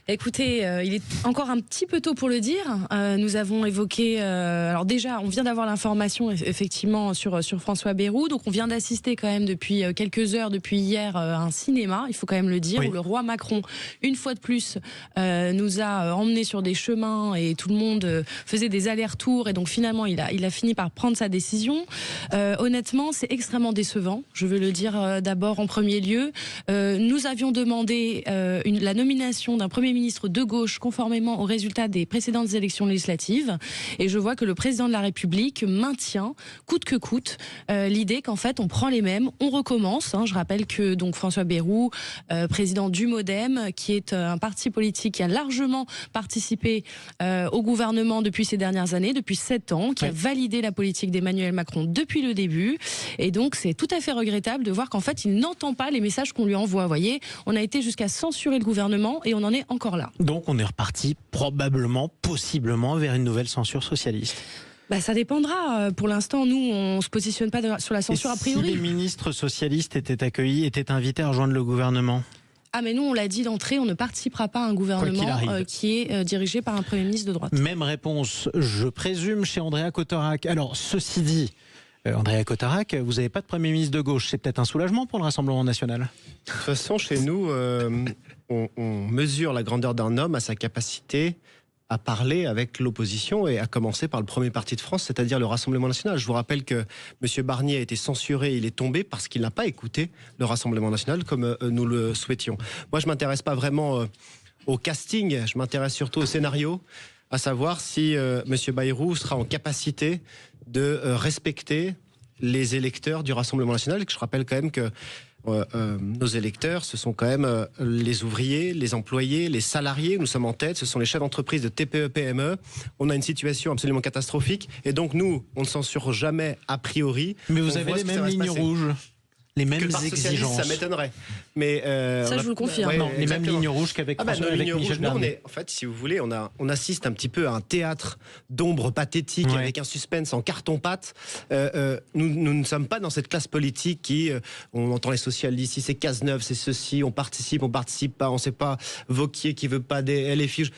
Écoutez, il est encore un petit peu tôt pour le dire. Nous avons évoqué... alors déjà, on vient d'avoir l'information effectivement sur François Bayrou. Donc on vient d'assister quand même depuis quelques heures, depuis hier, à un cinéma, il faut quand même le dire, où le roi Macron, une fois de plus, nous a emmenés sur des chemins et tout le monde faisait des allers-retours. Et donc finalement, il a fini par prendre sa décision. Honnêtement, c'est extrêmement décevant. Je veux le dire d'abord en premier lieu. Nous avions demandé la nomination d'un Premier ministre de gauche conformément aux résultats des précédentes élections législatives, et je vois que le président de la République maintient coûte que coûte l'idée qu'en fait on prend les mêmes, on recommence. Je rappelle que donc François Bayrou, président du MoDem, qui est un parti politique qui a largement participé au gouvernement depuis ces dernières années, depuis 7 ans, qui a validé la politique d'Emmanuel Macron depuis le début, et donc c'est tout à fait regrettable de voir qu'en fait il n'entend pas les messages qu'on lui envoie. Vous voyez, on a été jusqu'à censurer le gouvernement et on en est encore là. Donc on est reparti probablement, possiblement vers une nouvelle censure socialiste. Ça dépendra. Pour l'instant, nous, on ne se positionne pas sur la censure a priori. Si les ministres socialistes étaient accueillis, étaient invités à rejoindre le gouvernement? Ah mais nous on l'a dit d'entrée, on ne participera pas à un gouvernement qui est dirigé par un Premier ministre de droite. Même réponse, je présume, chez Andrea Cotarac. Alors ceci dit, Andrea Cotarac, vous n'avez pas de Premier ministre de gauche, c'est peut-être un soulagement pour le Rassemblement national? De toute façon, chez nous, on mesure la grandeur d'un homme à sa capacité à parler avec l'opposition et à commencer par le premier parti de France, c'est-à-dire le Rassemblement national. Je vous rappelle que M. Barnier a été censuré, il est tombé parce qu'il n'a pas écouté le Rassemblement national comme nous le souhaitions. Moi, je ne m'intéresse pas vraiment au casting, je m'intéresse surtout au scénario, à savoir si M. Bayrou sera en capacité de respecter les électeurs du Rassemblement national. Je rappelle quand même que nos électeurs, ce sont quand même les ouvriers, les employés, les salariés. Nous sommes en tête, ce sont les chefs d'entreprise de TPE, PME. On a une situation absolument catastrophique. Et donc nous, on ne censure jamais a priori. Mais vous avez les mêmes lignes rouges, les mêmes exigences. Ça m'étonnerait. Mais ça, je vous le confirme. Ouais, non, les mêmes lignes rouges qu'avec Michel Barnier. En fait, si vous voulez, on assiste un petit peu à un théâtre d'ombre pathétique avec un suspense en carton-pâte. Nous ne sommes pas dans cette classe politique qui, on entend les socialistes, ici c'est Cazeneuve, c'est ceci, on participe pas, on ne sait pas Wauquiez qui veut pas des LFI.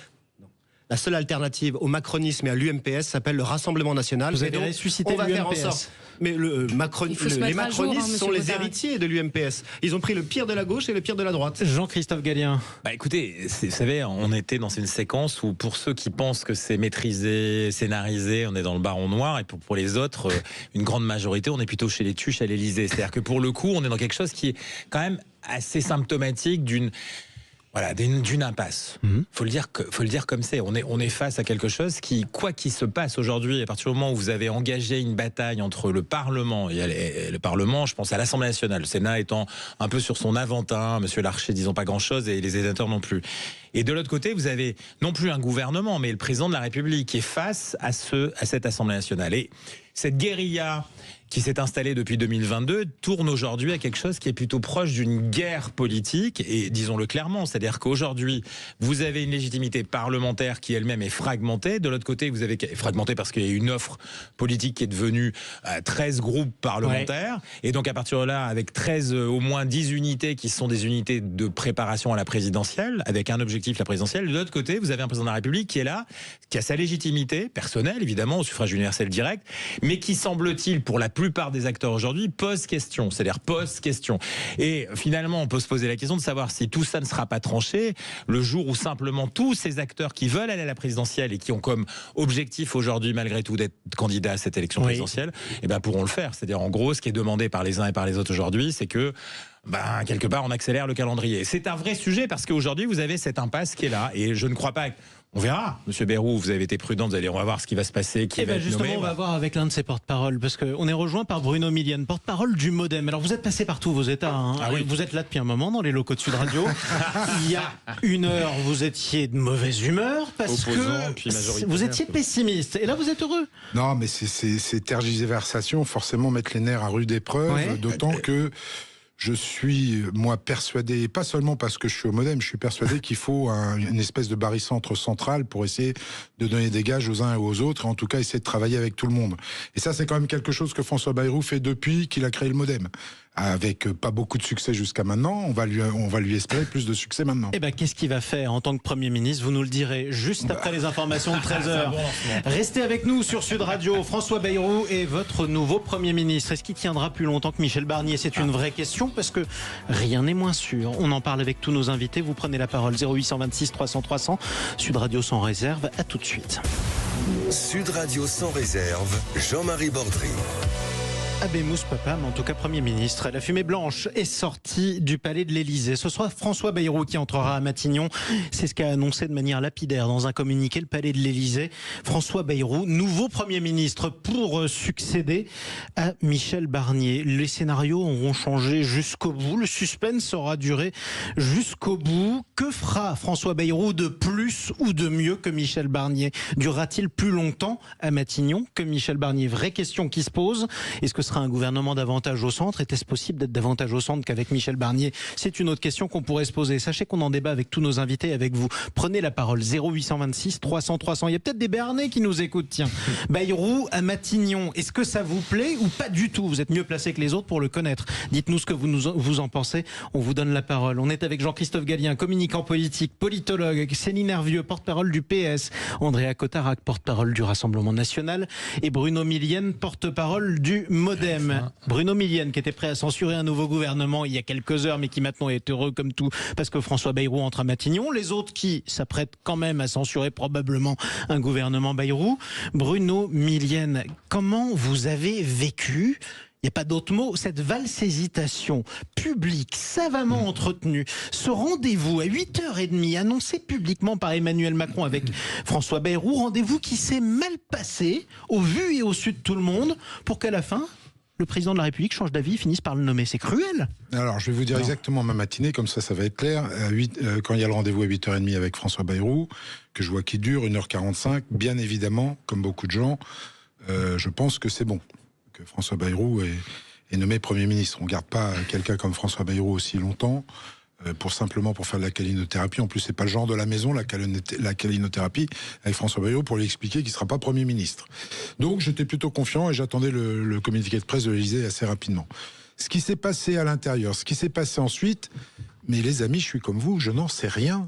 La seule alternative au macronisme et à l'UMPS s'appelle le Rassemblement national. Vous allez ressusciter l'UMPS. Mais les macronistes sont les héritiers de l'UMPS. Ils ont pris le pire de la gauche et le pire de la droite. Jean-Christophe Gallien. Écoutez, vous savez, on était dans une séquence où pour ceux qui pensent que c'est maîtrisé, scénarisé, on est dans le baron noir, et pour les autres, une grande majorité, on est plutôt chez les tuches à l'Élysée. C'est-à-dire que pour le coup, on est dans quelque chose qui est quand même assez symptomatique d'une impasse. Faut le dire comme c'est. On est face à quelque chose qui, quoi qu'il se passe aujourd'hui, à partir du moment où vous avez engagé une bataille entre le Parlement et le Parlement, je pense à l'Assemblée nationale, le Sénat étant un peu sur son Aventin, Monsieur Larcher disons pas grand-chose et les sénateurs non plus. Et de l'autre côté, vous avez non plus un gouvernement, mais le président de la République qui est face à cette Assemblée nationale. Et cette guérilla qui s'est installée depuis 2022 tourne aujourd'hui à quelque chose qui est plutôt proche d'une guerre politique, et disons-le clairement, c'est-à-dire qu'aujourd'hui vous avez une légitimité parlementaire qui elle-même est fragmentée, de l'autre côté vous avez fragmentée parce qu'il y a une offre politique qui est devenue 13 groupes parlementaires, et donc à partir de là avec 13 au moins 10 unités qui sont des unités de préparation à la présidentielle, avec un objectif la présidentielle, de l'autre côté vous avez un président de la République qui est là, qui a sa légitimité personnelle évidemment au suffrage universel direct, mais qui semble-t-il pour la plupart des acteurs aujourd'hui pose question, c'est-à-dire pose question. Et finalement, on peut se poser la question de savoir si tout ça ne sera pas tranché le jour où simplement tous ces acteurs qui veulent aller à la présidentielle et qui ont comme objectif aujourd'hui malgré tout d'être candidats à cette élection présidentielle, pourront le faire. C'est-à-dire en gros, ce qui est demandé par les uns et par les autres aujourd'hui, c'est que quelque part on accélère le calendrier. C'est un vrai sujet parce qu'aujourd'hui vous avez cette impasse qui est là, et je ne crois pas. On verra, Monsieur Bayrou, vous avez été prudent, on va voir ce qui va se passer, qui va être justement, nommé. on va voir avec l'un de ses porte-paroles, parce qu'on est rejoint par Bruno Millienne, porte-parole du Modem. Alors vous êtes passé par tous vos états, vous êtes là depuis un moment dans les locaux de Sud Radio. Il y a une heure, vous étiez de mauvaise humeur, parce que vous étiez pessimiste, et là vous êtes heureux. Non, mais ces tergiversations, forcément mettre les nerfs à rude épreuve, d'autant que je suis, moi, persuadé, pas seulement parce que je suis au Modem, je suis persuadé qu'il faut une espèce de barycentre central pour essayer de donner des gages aux uns et aux autres, et en tout cas essayer de travailler avec tout le monde. Et ça, c'est quand même quelque chose que François Bayrou fait depuis qu'il a créé le Modem. Avec pas beaucoup de succès jusqu'à maintenant, on va lui espérer plus de succès maintenant. Qu'est-ce qu'il va faire en tant que Premier ministre? Vous nous le direz juste après les informations de 13h. Restez avec nous sur Sud Radio. François Bayrou est votre nouveau Premier ministre. Est-ce qu'il tiendra plus longtemps que Michel Barnier? C'est une vraie question parce que rien n'est moins sûr. On en parle avec tous nos invités. Vous prenez la parole. 0826 300 300. Sud Radio sans réserve. À tout de suite. Sud Radio sans réserve. Jean-Marie Bordry. Abemous Papa, mais en tout cas Premier ministre. La fumée blanche est sortie du palais de l'Élysée. Ce sera François Bayrou qui entrera à Matignon. C'est ce qu'a annoncé de manière lapidaire dans un communiqué le palais de l'Élysée. François Bayrou, nouveau Premier ministre pour succéder à Michel Barnier. Les scénarios auront changé jusqu'au bout. Le suspense aura duré jusqu'au bout. Que fera François Bayrou de plus ou de mieux que Michel Barnier? Durera-t-il plus longtemps à Matignon que Michel Barnier? Vraie question qui se pose. Est-ce que ce sera sera un gouvernement davantage au centre. Était-ce possible d'être davantage au centre qu'avec Michel Barnier? C'est une autre question qu'on pourrait se poser. Sachez qu'on en débat avec tous nos invités, avec vous. Prenez la parole. 0826 300 300. Il y a peut-être des Béarnais qui nous écoutent. Tiens, Bayrou à Matignon. Est-ce que ça vous plaît ou pas du tout? Vous êtes mieux placé que les autres pour le connaître. Dites-nous ce que vous en pensez. On vous donne la parole. On est avec Jean-Christophe Gallien, communicant politique, politologue, Céline Hervieux, porte-parole du PS, Andrea Cotarac, porte-parole du Rassemblement national, et Bruno Millienne, porte-parole du MoDem. Bruno Millienne, qui était prêt à censurer un nouveau gouvernement il y a quelques heures, mais qui maintenant est heureux comme tout, parce que François Bayrou entre à Matignon. Les autres qui s'apprêtent quand même à censurer probablement un gouvernement Bayrou. Bruno Millienne, comment vous avez vécu, il n'y a pas d'autre mot, cette valse-hésitation publique, savamment entretenue, ce rendez-vous à 8h30 annoncé publiquement par Emmanuel Macron avec François Bayrou, rendez-vous qui s'est mal passé au vu et au su de tout le monde, pour qu'à la fin, le président de la République change d'avis et finisse par le nommer. C'est cruel. Alors, je vais vous dire exactement ma matinée, comme ça va être clair. Quand il y a le rendez-vous à 8h30 avec François Bayrou, que je vois qui dure 1h45, bien évidemment, comme beaucoup de gens, je pense que c'est bon, que François Bayrou est nommé Premier ministre. On ne garde pas quelqu'un comme François Bayrou aussi longtemps simplement pour faire de la calinothérapie. En plus, c'est pas le genre de la maison, la calinothérapie, avec François Bayrou, pour lui expliquer qu'il ne sera pas Premier ministre. Donc, j'étais plutôt confiant et j'attendais le communiqué de presse de l'Élysée assez rapidement. Ce qui s'est passé à l'intérieur, ce qui s'est passé ensuite, mais les amis, je suis comme vous, je n'en sais rien.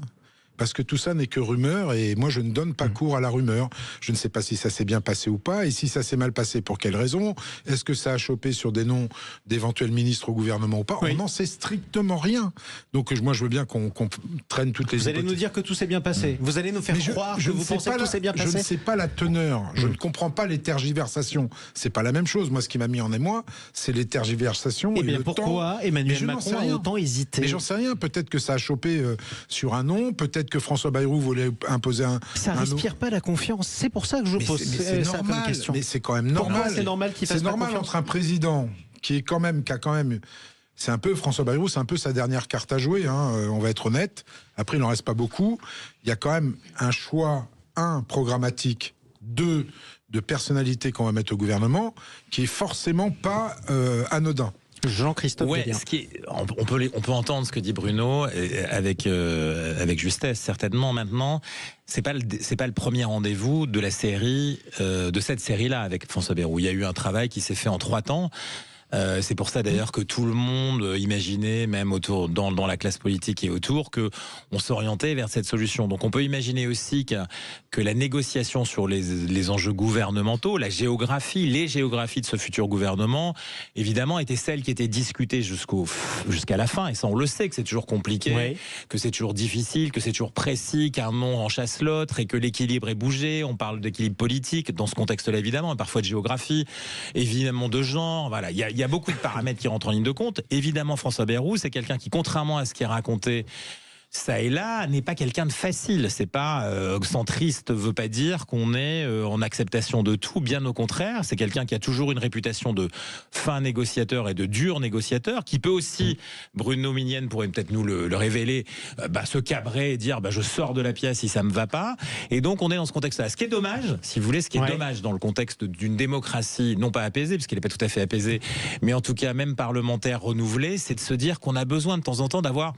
Parce que tout ça n'est que rumeur et moi je ne donne pas cours à la rumeur. Je ne sais pas si ça s'est bien passé ou pas et si ça s'est mal passé, pour quelles raisons. Est-ce que ça a chopé sur des noms d'éventuels ministres au gouvernement ou pas? On n'en sait strictement rien. Donc moi je veux bien qu'on traîne toutes les hypothèses. Vous allez nous dire que tout s'est bien passé. Vous allez nous faire croire que vous pensez que tout s'est bien passé. Je ne sais pas la teneur. Je ne comprends pas les tergiversations. C'est pas la même chose. Moi ce qui m'a mis en émoi, c'est les tergiversations et le temps. Pourquoi Emmanuel Macron a autant hésité? Mais j'en sais rien. Peut-être que ça a chopé sur un nom. Peut-être que François Bayrou voulait imposer ça respire pas la confiance. C'est pour ça que je pose ça comme question. Mais c'est quand même normal. Pourquoi c'est normal qu'il fasse pas confiance? C'est normal entre un président qui a quand même. C'est un peu François Bayrou, c'est un peu sa dernière carte à jouer. On va être honnête. Après, il n'en reste pas beaucoup. Il y a quand même un choix, programmatique, de personnalité qu'on va mettre au gouvernement, qui est forcément pas anodin. Jean-Christophe Gallien. On peut entendre ce que dit Bruno avec justesse, certainement. Maintenant, c'est pas le premier rendez-vous de la série, de cette série-là avec François Bayrou. Il y a eu un travail qui s'est fait en 3 temps. C'est pour ça d'ailleurs que tout le monde imaginait, même autour dans la classe politique et autour, que on s'orientait vers cette solution. Donc on peut imaginer aussi que la négociation sur les enjeux gouvernementaux, les géographies de ce futur gouvernement, évidemment, était celle qui était discutée jusqu'à la fin. Et ça, on le sait que c'est toujours compliqué, que c'est toujours difficile, que c'est toujours précis, qu'un nom en chasse l'autre et que l'équilibre est bougé. On parle d'équilibre politique dans ce contexte-là, évidemment, et parfois de géographie, évidemment de genre. Voilà, il y a beaucoup de paramètres qui rentrent en ligne de compte. Évidemment, François Bayrou, c'est quelqu'un qui, contrairement à ce qui est raconté ça et là, n'est pas quelqu'un de facile. C'est pas centriste, veut pas dire qu'on est en acceptation de tout. Bien au contraire, c'est quelqu'un qui a toujours une réputation de fin négociateur et de dur négociateur, qui peut aussi, Bruno Millienne pourrait peut-être nous le révéler, se cabrer et dire je sors de la pièce si ça me va pas. Et donc on est dans ce contexte-là. Ce qui est dommage, si vous voulez, dommage dans le contexte d'une démocratie non pas apaisée, parce qu'elle n'est pas tout à fait apaisée, mais en tout cas même parlementaire renouvelée, c'est de se dire qu'on a besoin de temps en temps d'avoir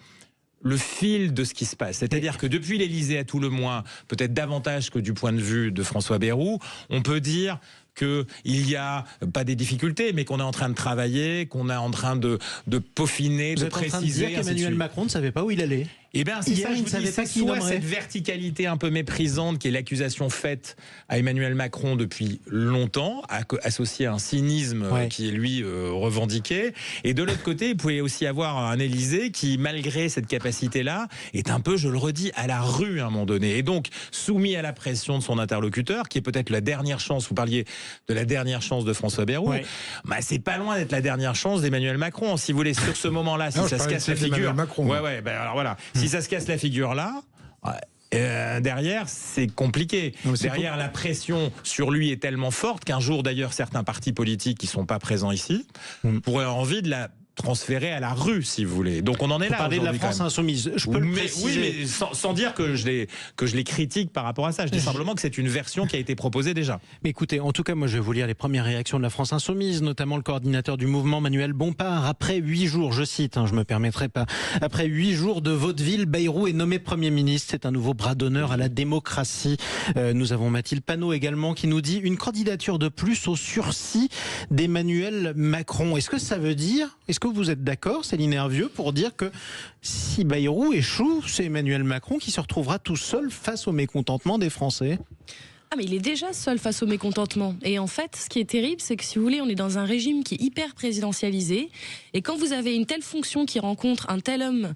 le fil de ce qui se passe. C'est-à-dire que depuis l'Élysée à tout le moins, peut-être davantage que du point de vue de François Bayrou, on peut dire qu'il y a pas des difficultés, mais qu'on est en train de travailler, qu'on est en train de peaufiner, de préciser. Vous êtes en train de dire qu'Emmanuel Macron ne savait pas où il allait? Eh bien, c'est ça, je vous dis, c'est soit cette verticalité un peu méprisante qui est l'accusation faite à Emmanuel Macron depuis longtemps, associée à un cynisme qui est lui revendiqué. Et de l'autre côté, il pouvait aussi avoir un Élysée qui, malgré cette capacité-là, est un peu, je le redis, à la rue à un moment donné. Et donc, soumis à la pression de son interlocuteur, qui est peut-être la dernière chance, vous parliez de la dernière chance de François Bayrou, c'est pas loin d'être la dernière chance d'Emmanuel Macron. Si vous voulez, sur ce moment-là, si ça se casse la figure... alors voilà. Si ça se casse la figure là, derrière, c'est compliqué. Derrière, la pression sur lui est tellement forte qu'un jour, d'ailleurs, certains partis politiques qui ne sont pas présents ici pourraient avoir envie de transféré à la rue, si vous voulez. Donc on en est là. Parler de la France insoumise. Je peux le préciser. Oui, mais sans dire que je les critique par rapport à ça. Je dis simplement que c'est une version qui a été proposée déjà. Mais écoutez, en tout cas, moi je vais vous lire les premières réactions de la France insoumise, notamment le coordinateur du mouvement Manuel Bompard. Après 8 jours, je cite, je me permettrai pas, après 8 jours de vaudeville, Bayrou est nommé Premier ministre. C'est un nouveau bras d'honneur à la démocratie. Nous avons Mathilde Panot également qui nous dit une candidature de plus au sursis d'Emmanuel Macron. Est-ce que ça veut dire, est-ce que vous êtes d'accord, Céline Hervieux, pour dire que si Bayrou échoue, c'est Emmanuel Macron qui se retrouvera tout seul face au mécontentement des Français ? Ah mais il est déjà seul face au mécontentement. Et en fait, ce qui est terrible, c'est que si vous voulez, on est dans un régime qui est hyper présidentialisé. Et quand vous avez une telle fonction qui rencontre un tel homme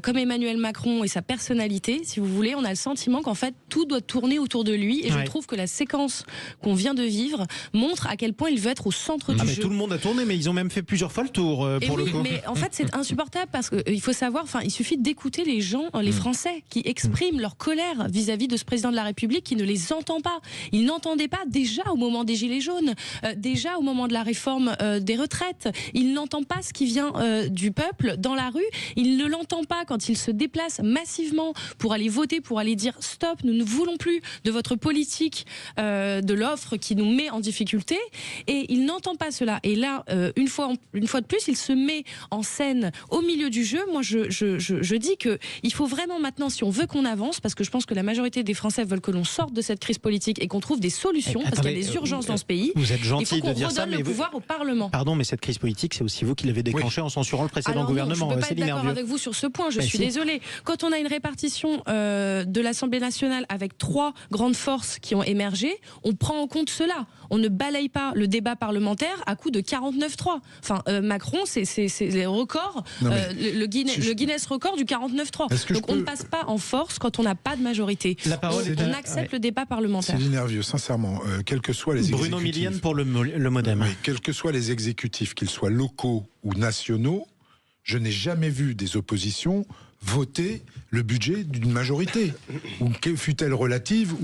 comme Emmanuel Macron et sa personnalité, si vous voulez, on a le sentiment qu'en fait, tout doit tourner autour de lui. Et je trouve que la séquence qu'on vient de vivre montre à quel point il veut être au centre du jeu. Tout le monde a tourné, mais ils ont même fait plusieurs fois le tour pour le coup. Mais en fait, c'est insupportable parce qu'il faut savoir, il suffit d'écouter les gens, les Français, qui expriment leur colère vis-à-vis de ce président de la République qui ne les entend pas. Il n'entendait pas déjà au moment des Gilets jaunes, déjà au moment de la réforme des retraites. Il n'entend pas ce qui vient du peuple dans la rue. Il ne l'entend pas quand il se déplace massivement pour aller voter, pour aller dire stop, nous ne voulons plus de votre politique de l'offre qui nous met en difficulté. Et il n'entend pas cela. Et là, une fois de plus, il se met en scène au milieu du jeu. Moi, je dis qu'il faut vraiment maintenant, si on veut qu'on avance, parce que je pense que la majorité des Français veulent que l'on sorte de cette crise politique et qu'on trouve des solutions, parce qu'il y a des urgences dans ce pays. Vous êtes gentil de dire ça, mais le pouvoir au Parlement. Pardon, mais cette crise politique, c'est aussi vous qui l'avez déclenchée en censurant le précédent gouvernement. Je ne peux pas être d'accord avec vous sur ce point, je suis désolée. Quand on a une répartition de l'Assemblée nationale avec 3 grandes forces qui ont émergé, on prend en compte cela. On ne balaye pas le débat parlementaire à coup de 49-3. Enfin, Macron, c'est les records, le Guinness record du 49-3. Donc on ne passe pas en force quand on n'a pas de majorité. On accepte le débat parlementaire. C'est nerveux, sincèrement, quels que soient les Bruno Millienne pour le Modem. Oui, quels que soient les exécutifs, qu'ils soient locaux ou nationaux, je n'ai jamais vu des oppositions voter le budget d'une majorité, ou fût-elle relative.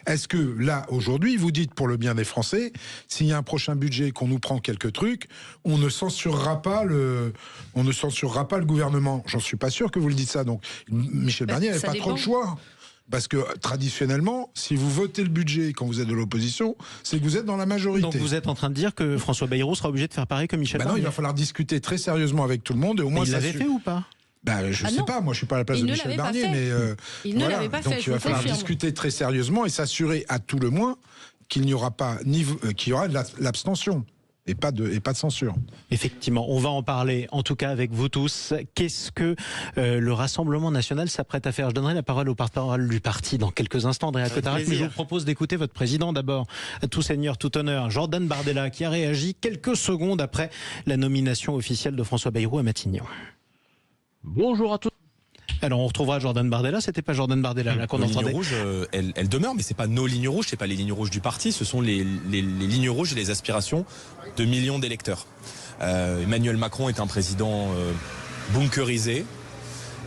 Est-ce que là, aujourd'hui, vous dites pour le bien des Français, s'il y a un prochain budget qu'on nous prend quelques trucs, on ne censurera pas le gouvernement? J'en suis pas sûr que vous le dites ça. Donc Michel Barnier n'avait pas trop le choix. Parce que traditionnellement, si vous votez le budget quand vous êtes de l'opposition, c'est que vous êtes dans la majorité. Donc vous êtes en train de dire que François Bayrou sera obligé de faire pareil que Michel Barnier? Non, il va falloir discuter très sérieusement avec tout le monde. Et au moins, il l'avait fait ou pas? Je ne sais pas, moi je suis pas à la place de Michel Barnier, mais il ne l'avait pas fait. Donc il va falloir discuter très sérieusement et s'assurer à tout le moins qu'il n'y aura pas qu'il y aura de l'abstention. Et pas de censure. Effectivement, on va en parler, en tout cas avec vous tous. Qu'est-ce que le Rassemblement national s'apprête à faire? Je donnerai la parole au porte-parole du parti dans quelques instants, Andrea Cotarac, mais je vous propose d'écouter votre président d'abord. À tout seigneur, tout honneur, Jordan Bardella, qui a réagi quelques secondes après la nomination officielle de François Bayrou à Matignon. Bonjour à tous. Alors on retrouvera Jordan Bardella, c'était pas Jordan Bardella là qu'on entendait. Les lignes rouges, elles demeurent, mais c'est pas nos lignes rouges, c'est pas les lignes rouges du parti, ce sont les lignes rouges et les aspirations de millions d'électeurs. Emmanuel Macron est un président bunkerisé,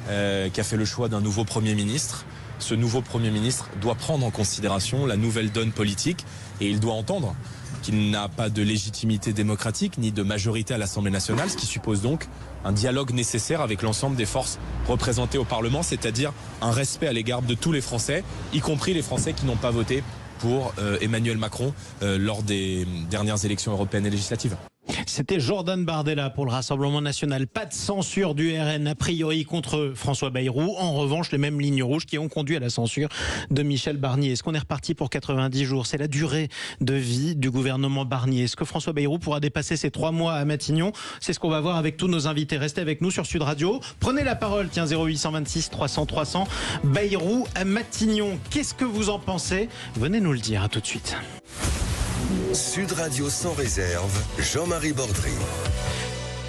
qui a fait le choix d'un nouveau Premier ministre. Ce nouveau Premier ministre doit prendre en considération la nouvelle donne politique et il doit entendre qu'il n'a pas de légitimité démocratique ni de majorité à l'Assemblée nationale, ce qui suppose donc un dialogue nécessaire avec l'ensemble des forces représentées au Parlement, c'est-à-dire un respect à l'égard de tous les Français, y compris les Français qui n'ont pas voté pour Emmanuel Macron lors des dernières élections européennes et législatives. C'était Jordan Bardella pour le Rassemblement national. Pas de censure du RN a priori contre François Bayrou. En revanche, les mêmes lignes rouges qui ont conduit à la censure de Michel Barnier. Est-ce qu'on est reparti pour 90 jours? C'est la durée de vie du gouvernement Barnier. Est-ce que François Bayrou pourra dépasser ces 3 mois à Matignon? C'est ce qu'on va voir avec tous nos invités. Restez avec nous sur Sud Radio. Prenez la parole, tiens, 0826 300 300. Bayrou à Matignon. Qu'est-ce que vous en pensez? Venez nous le dire. À tout de suite. Sud Radio sans réserve, Jean-Marie Bordry.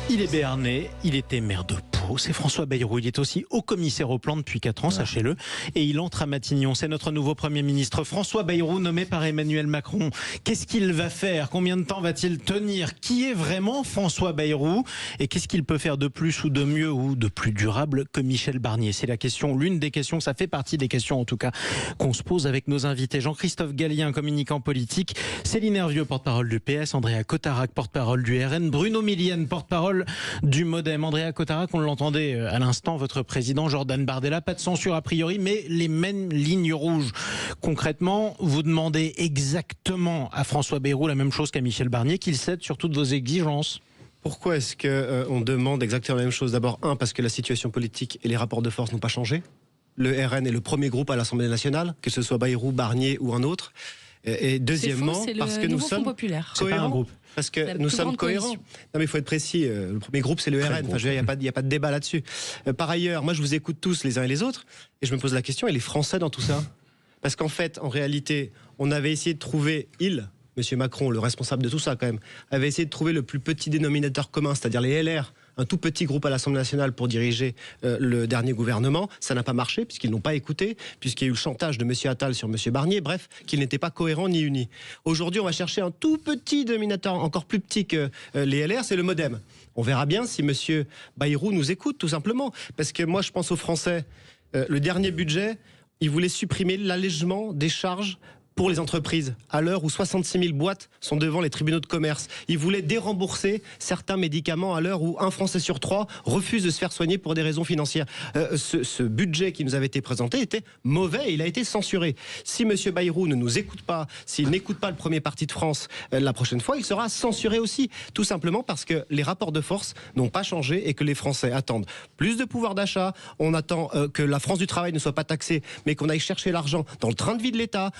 Il est béarnais, il était maire de Pau. Bayrou. C'est François Bayrou. Il est aussi haut commissaire au plan depuis 4 ans, sachez-le. Et il entre à Matignon. C'est notre nouveau Premier ministre. François Bayrou, nommé par Emmanuel Macron. Qu'est-ce qu'il va faire? Combien de temps va-t-il tenir? Qui est vraiment François Bayrou? Et qu'est-ce qu'il peut faire de plus ou de mieux ou de plus durable que Michel Barnier? C'est la question, l'une des questions, ça fait partie des questions en tout cas, qu'on se pose avec nos invités. Jean-Christophe Gallien, communicant politique. Céline Hervieux, porte-parole du PS. Andrea Cotarac, porte-parole du RN. Bruno Millienne, porte-parole du MoDem. Andrea Cotarac, on l'entendait à l'instant, votre président Jordan Bardella, pas de censure a priori, mais les mêmes lignes rouges. Concrètement, vous demandez exactement à François Bayrou la même chose qu'à Michel Barnier, qu'il cède sur toutes vos exigences. Pourquoi est-ce qu'on demande exactement la même chose? D'abord, parce que la situation politique et les rapports de force n'ont pas changé. Le RN est le premier groupe à l'Assemblée nationale, que ce soit Bayrou, Barnier ou un autre. Et deuxièmement, parce que nous sommes cohérents. Parce que nous sommes cohérents. Non, mais il faut être précis. Le premier groupe, c'est le RN. Enfin, il n'y a pas de débat là-dessus. Par ailleurs, moi, je vous écoute tous les uns et les autres, et je me pose la question, et les Français dans tout ça? Parce qu'en fait, en réalité, on avait essayé de trouver, Monsieur Macron, le responsable de tout ça quand même, avait essayé de trouver le plus petit dénominateur commun, c'est-à-dire les LR, un tout petit groupe à l'Assemblée nationale pour diriger le dernier gouvernement. Ça n'a pas marché puisqu'ils n'ont pas écouté, puisqu'il y a eu le chantage de M. Attal sur M. Barnier, bref, qu'ils n'étaient pas cohérents ni unis. Aujourd'hui, on va chercher un tout petit dénominateur, encore plus petit que les LR, c'est le MoDem. On verra bien si M. Bayrou nous écoute, tout simplement. Parce que moi, je pense aux Français, le dernier budget, ils voulaient supprimer l'allègement des charges pour les entreprises, à l'heure où 66 000 boîtes sont devant les tribunaux de commerce. Ils voulaient dérembourser certains médicaments à l'heure où un Français sur 3 refuse de se faire soigner pour des raisons financières. Ce budget qui nous avait été présenté était mauvais et il a été censuré. Si M. Bayrou ne nous écoute pas, s'il n'écoute pas le premier parti de France la prochaine fois, il sera censuré aussi. Tout simplement parce que les rapports de force n'ont pas changé et que les Français attendent plus de pouvoir d'achat. On attend que la France du travail ne soit pas taxée, mais qu'on aille chercher l'argent dans le train de vie de l'État.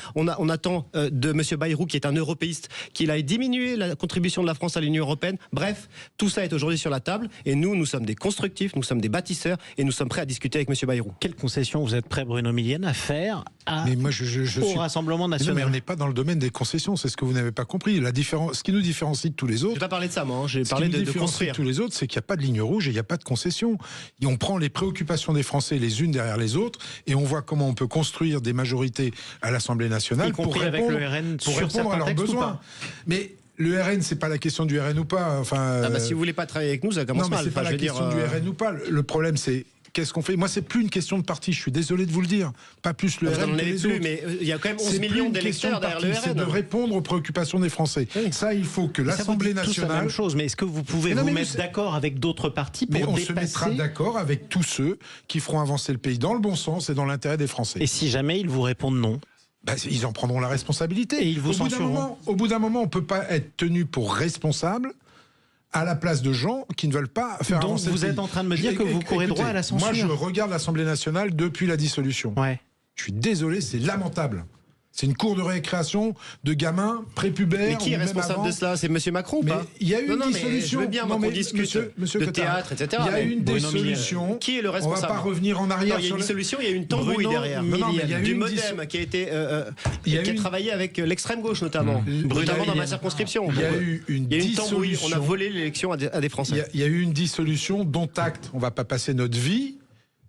On attend de M. Bayrou, qui est un européiste, qu'il aille diminuer la contribution de la France à l'Union européenne. Bref, tout ça est aujourd'hui sur la table et nous sommes des constructifs, nous sommes des bâtisseurs et nous sommes prêts à discuter avec M. Bayrou. Quelle concession vous êtes prêt, Bruno Millienne, à faire au Rassemblement national? Non, mais on n'est pas dans le domaine des concessions, c'est ce que vous n'avez pas compris. Ce qui nous différencie de tous les autres... Je n'ai pas parlé de ça, moi. J'ai parlé de construire. Tous les autres, c'est qu'il n'y a pas de ligne rouge et il n'y a pas de concession. Et on prend les préoccupations des Français les unes derrière les autres et on voit comment on peut construire des majorités à l'Assemblée nationale pour répondre à leurs besoins. Mais le RN, c'est pas la question du RN ou pas. Enfin, si vous voulez pas travailler avec nous, ça commence mal. Non, mais c'est pas la question du RN ou pas. Le problème, c'est qu'est-ce qu'on fait? Moi, c'est plus une question de parti. Je suis désolé de vous le dire. Pas plus le RN que les autres. Mais il y a quand même 11 millions d'électeurs derrière le RN. C'est de répondre aux préoccupations des Français. Oui. Ça, il faut que l'Assemblée nationale... C'est la même chose. Mais est-ce que vous pouvez vous mettre d'accord avec d'autres partis pour dépasser... Mais on se mettra d'accord avec tous ceux qui feront avancer le pays dans le bon sens et dans l'intérêt des Français. Et si jamais ils vous répondent non? Ils en prendront la responsabilité. Et ils vous censureront. Au bout d'un moment, on ne peut pas être tenu pour responsable à la place de gens qui ne veulent pas faire avancer le pays. Donc vous êtes en train de me dire que vous courez droit à la censure? Moi, je regarde l'Assemblée nationale depuis la dissolution. Ouais. Je suis désolé, c'est lamentable. C'est une cour de récréation de gamins prépubères. Mais qui est responsable de cela? C'est M. Macron ou pas? Il y a eu une dissolution. Je veux bien qu'on discute de théâtre, etc. Il y a eu une dissolution. Qui est le responsable? On ne va pas revenir en arrière. Il y a eu une dissolution, il y a eu une tambouille derrière. Il y a du MoDem qui a été qui a travaillé avec l'extrême gauche notamment dans ma circonscription. Il y a eu une dissolution. On a volé l'élection à des Français. Il y a eu une dissolution dont acte. On ne va pas passer notre vie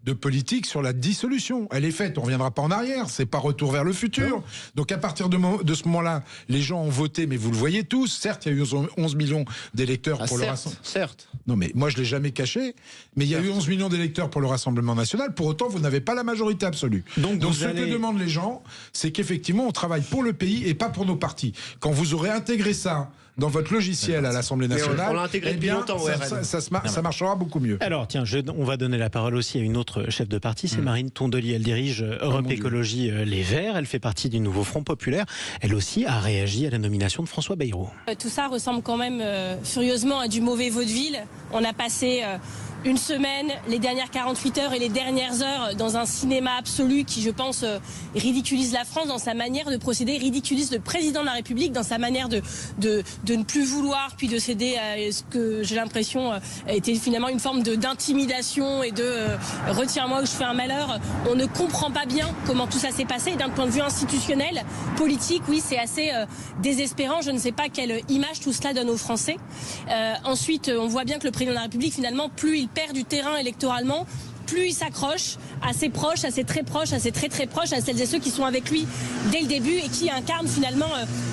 de politique sur la dissolution. Elle est faite, on ne reviendra pas en arrière, c'est pas retour vers le futur. Non. Donc à partir de ce moment-là, les gens ont voté, mais vous le voyez tous, certes, il y a eu 11 millions d'électeurs pour le Rassemblement. Certes. Non mais moi je ne l'ai jamais caché, mais il y a eu 11 millions d'électeurs pour le Rassemblement national, pour autant vous n'avez pas la majorité absolue. Donc ce que demandent les gens, c'est qu'effectivement on travaille pour le pays et pas pour nos partis. Quand vous aurez intégré ça dans votre logiciel à l'Assemblée nationale, on l'a intégré depuis longtemps au RN. Ça marchera beaucoup mieux. Alors tiens, on va donner la parole aussi à une autre chef de parti, c'est Marine Tondelier. Elle dirige Europe Écologie Les Verts, elle fait partie du nouveau Front Populaire. Elle aussi a réagi à la nomination de François Bayrou. Tout ça ressemble quand même furieusement à du mauvais vaudeville. On a passé une semaine, les dernières 48 heures et les dernières heures dans un cinéma absolu qui, je pense, ridiculise la France dans sa manière de procéder, ridiculise le président de la République dans sa manière de ne plus vouloir, puis de céder à ce que j'ai l'impression était finalement une forme d'intimidation et de retire-moi ou je fais un malheur. On ne comprend pas bien comment tout ça s'est passé. D'un point de vue institutionnel, politique, oui, c'est assez désespérant. Je ne sais pas quelle image tout cela donne aux Français. Ensuite, on voit bien que le président de la République, finalement, plus il perd du terrain électoralement, plus il s'accroche à ses proches, à ses très proches, à ses très très proches, à celles et ceux qui sont avec lui dès le début et qui incarnent finalement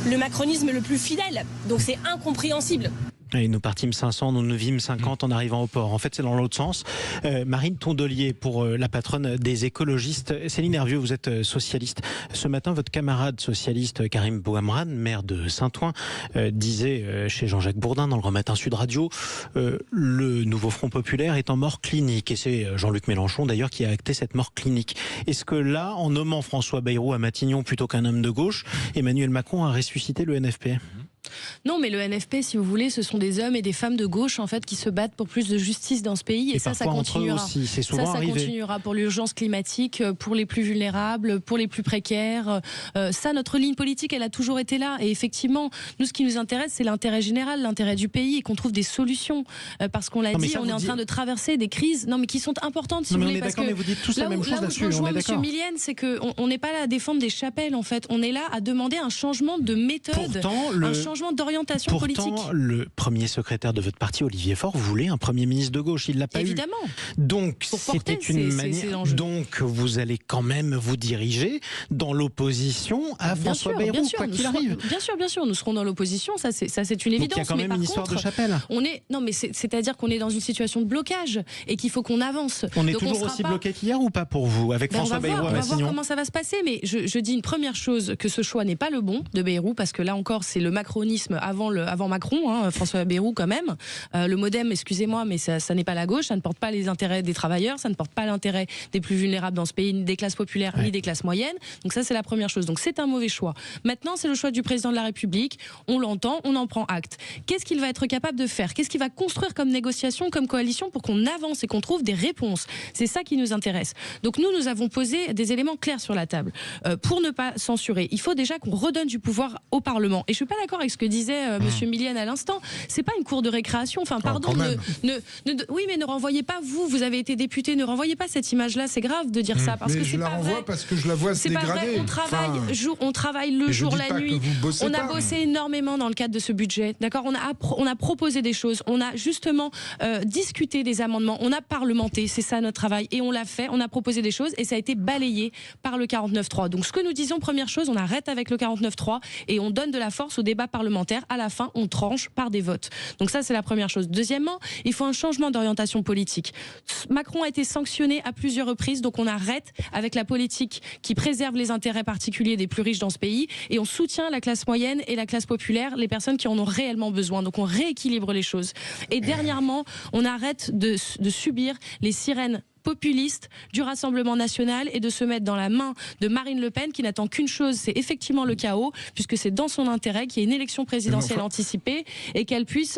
le macronisme le plus fidèle. Donc c'est incompréhensible. Et nous partîmes 500, nous vîmes 50 en arrivant au port. En fait, c'est dans l'autre sens. Marine Tondelier, pour la patronne des écologistes. Céline Hervieux, vous êtes socialiste. Ce matin, votre camarade socialiste Karim Bouhamran, maire de Saint-Ouen, disait chez Jean-Jacques Bourdin dans le Grand Matin Sud Radio, le nouveau Front Populaire est en mort clinique. Et c'est Jean-Luc Mélenchon d'ailleurs qui a acté cette mort clinique. Est-ce que là, en nommant François Bayrou à Matignon plutôt qu'un homme de gauche, Emmanuel Macron a ressuscité le NFP ? Non, mais le NFP, si vous voulez, ce sont des hommes et des femmes de gauche en fait qui se battent pour plus de justice dans ce pays, et ça continuera. Aussi, c'est souvent ça continuera pour l'urgence climatique, pour les plus vulnérables, pour les plus précaires. Ça, notre ligne politique, elle a toujours été là. Et effectivement, nous, ce qui nous intéresse, c'est l'intérêt général, l'intérêt du pays, et qu'on trouve des solutions. Parce qu'on l'a dit, on est en train de traverser des crises, mais qui sont importantes, si vous voulez. Parce que mais vous dites tous la même chose là-dessus. Là où je rejoins M. Millienne, c'est qu'on n'est pas là à défendre des chapelles, en fait. On est là à demander un changement de méthode, un changement d'orientation politique. Pourtant, le premier secrétaire de votre parti, Olivier Faure, voulait un Premier ministre de gauche. Il ne l'a pas eu. Évidemment. Donc, c'était une manière. Donc, vous allez quand même vous diriger dans l'opposition à François Bayrou, quoi qu'il arrive. Bien sûr, nous serons dans l'opposition. Ça, c'est une évidence. Donc, il y a quand même une histoire de chapelle. C'est-à-dire qu'on est dans une situation de blocage et qu'il faut qu'on avance. On est toujours aussi bloqué qu'hier ou pas pour vous, avec François Bayrou à Matignon ? On va voir comment ça va se passer. Mais je dis une première chose, que ce choix n'est pas le bon de Bayrou, parce que là encore, c'est le macronisme avant Macron, François Bayrou quand même. Le MoDem, excusez-moi, mais ça n'est pas la gauche, ça ne porte pas les intérêts des travailleurs, ça ne porte pas l'intérêt des plus vulnérables dans ce pays, ni des classes populaires, ni des classes moyennes. Donc ça, c'est la première chose. Donc c'est un mauvais choix. Maintenant, c'est le choix du président de la République. On l'entend, on en prend acte. Qu'est-ce qu'il va être capable de faire ? Qu'est-ce qu'il va construire comme négociation, comme coalition, pour qu'on avance et qu'on trouve des réponses ? C'est ça qui nous intéresse. Donc nous avons posé des éléments clairs sur la table. Pour ne pas censurer, il faut déjà qu'on redonne du pouvoir au Parlement. Et je suis pas d'accord avec ce que disait Monsieur Millienne à l'instant. C'est pas une cour de récréation. Enfin, pardon. Oui, mais ne renvoyez pas vous avez été député. Ne renvoyez pas cette image-là. C'est grave de dire ça parce que c'est pas vrai. Je la renvoie parce que je la vois se dégrader. C'est pas vrai. On travaille le jour, la nuit. On a bossé énormément dans le cadre de ce budget. D'accord. On a proposé des choses. On a justement discuté des amendements. On a parlementé. C'est ça notre travail. Et on l'a fait. On a proposé des choses et ça a été balayé par le 49.3. Donc ce que nous disons, première chose, on arrête avec le 49.3 et on donne de la force au débat parlementaire. À la fin, on tranche par des votes. Donc ça, c'est la première chose. Deuxièmement, il faut un changement d'orientation politique. Macron a été sanctionné à plusieurs reprises, donc on arrête avec la politique qui préserve les intérêts particuliers des plus riches dans ce pays et on soutient la classe moyenne et la classe populaire, les personnes qui en ont réellement besoin. Donc on rééquilibre les choses. Et dernièrement, on arrête de subir les sirènes populiste du Rassemblement national et de se mettre dans la main de Marine Le Pen qui n'attend qu'une chose, c'est effectivement le chaos, puisque c'est dans son intérêt qu'il y ait une élection présidentielle anticipée et qu'elle puisse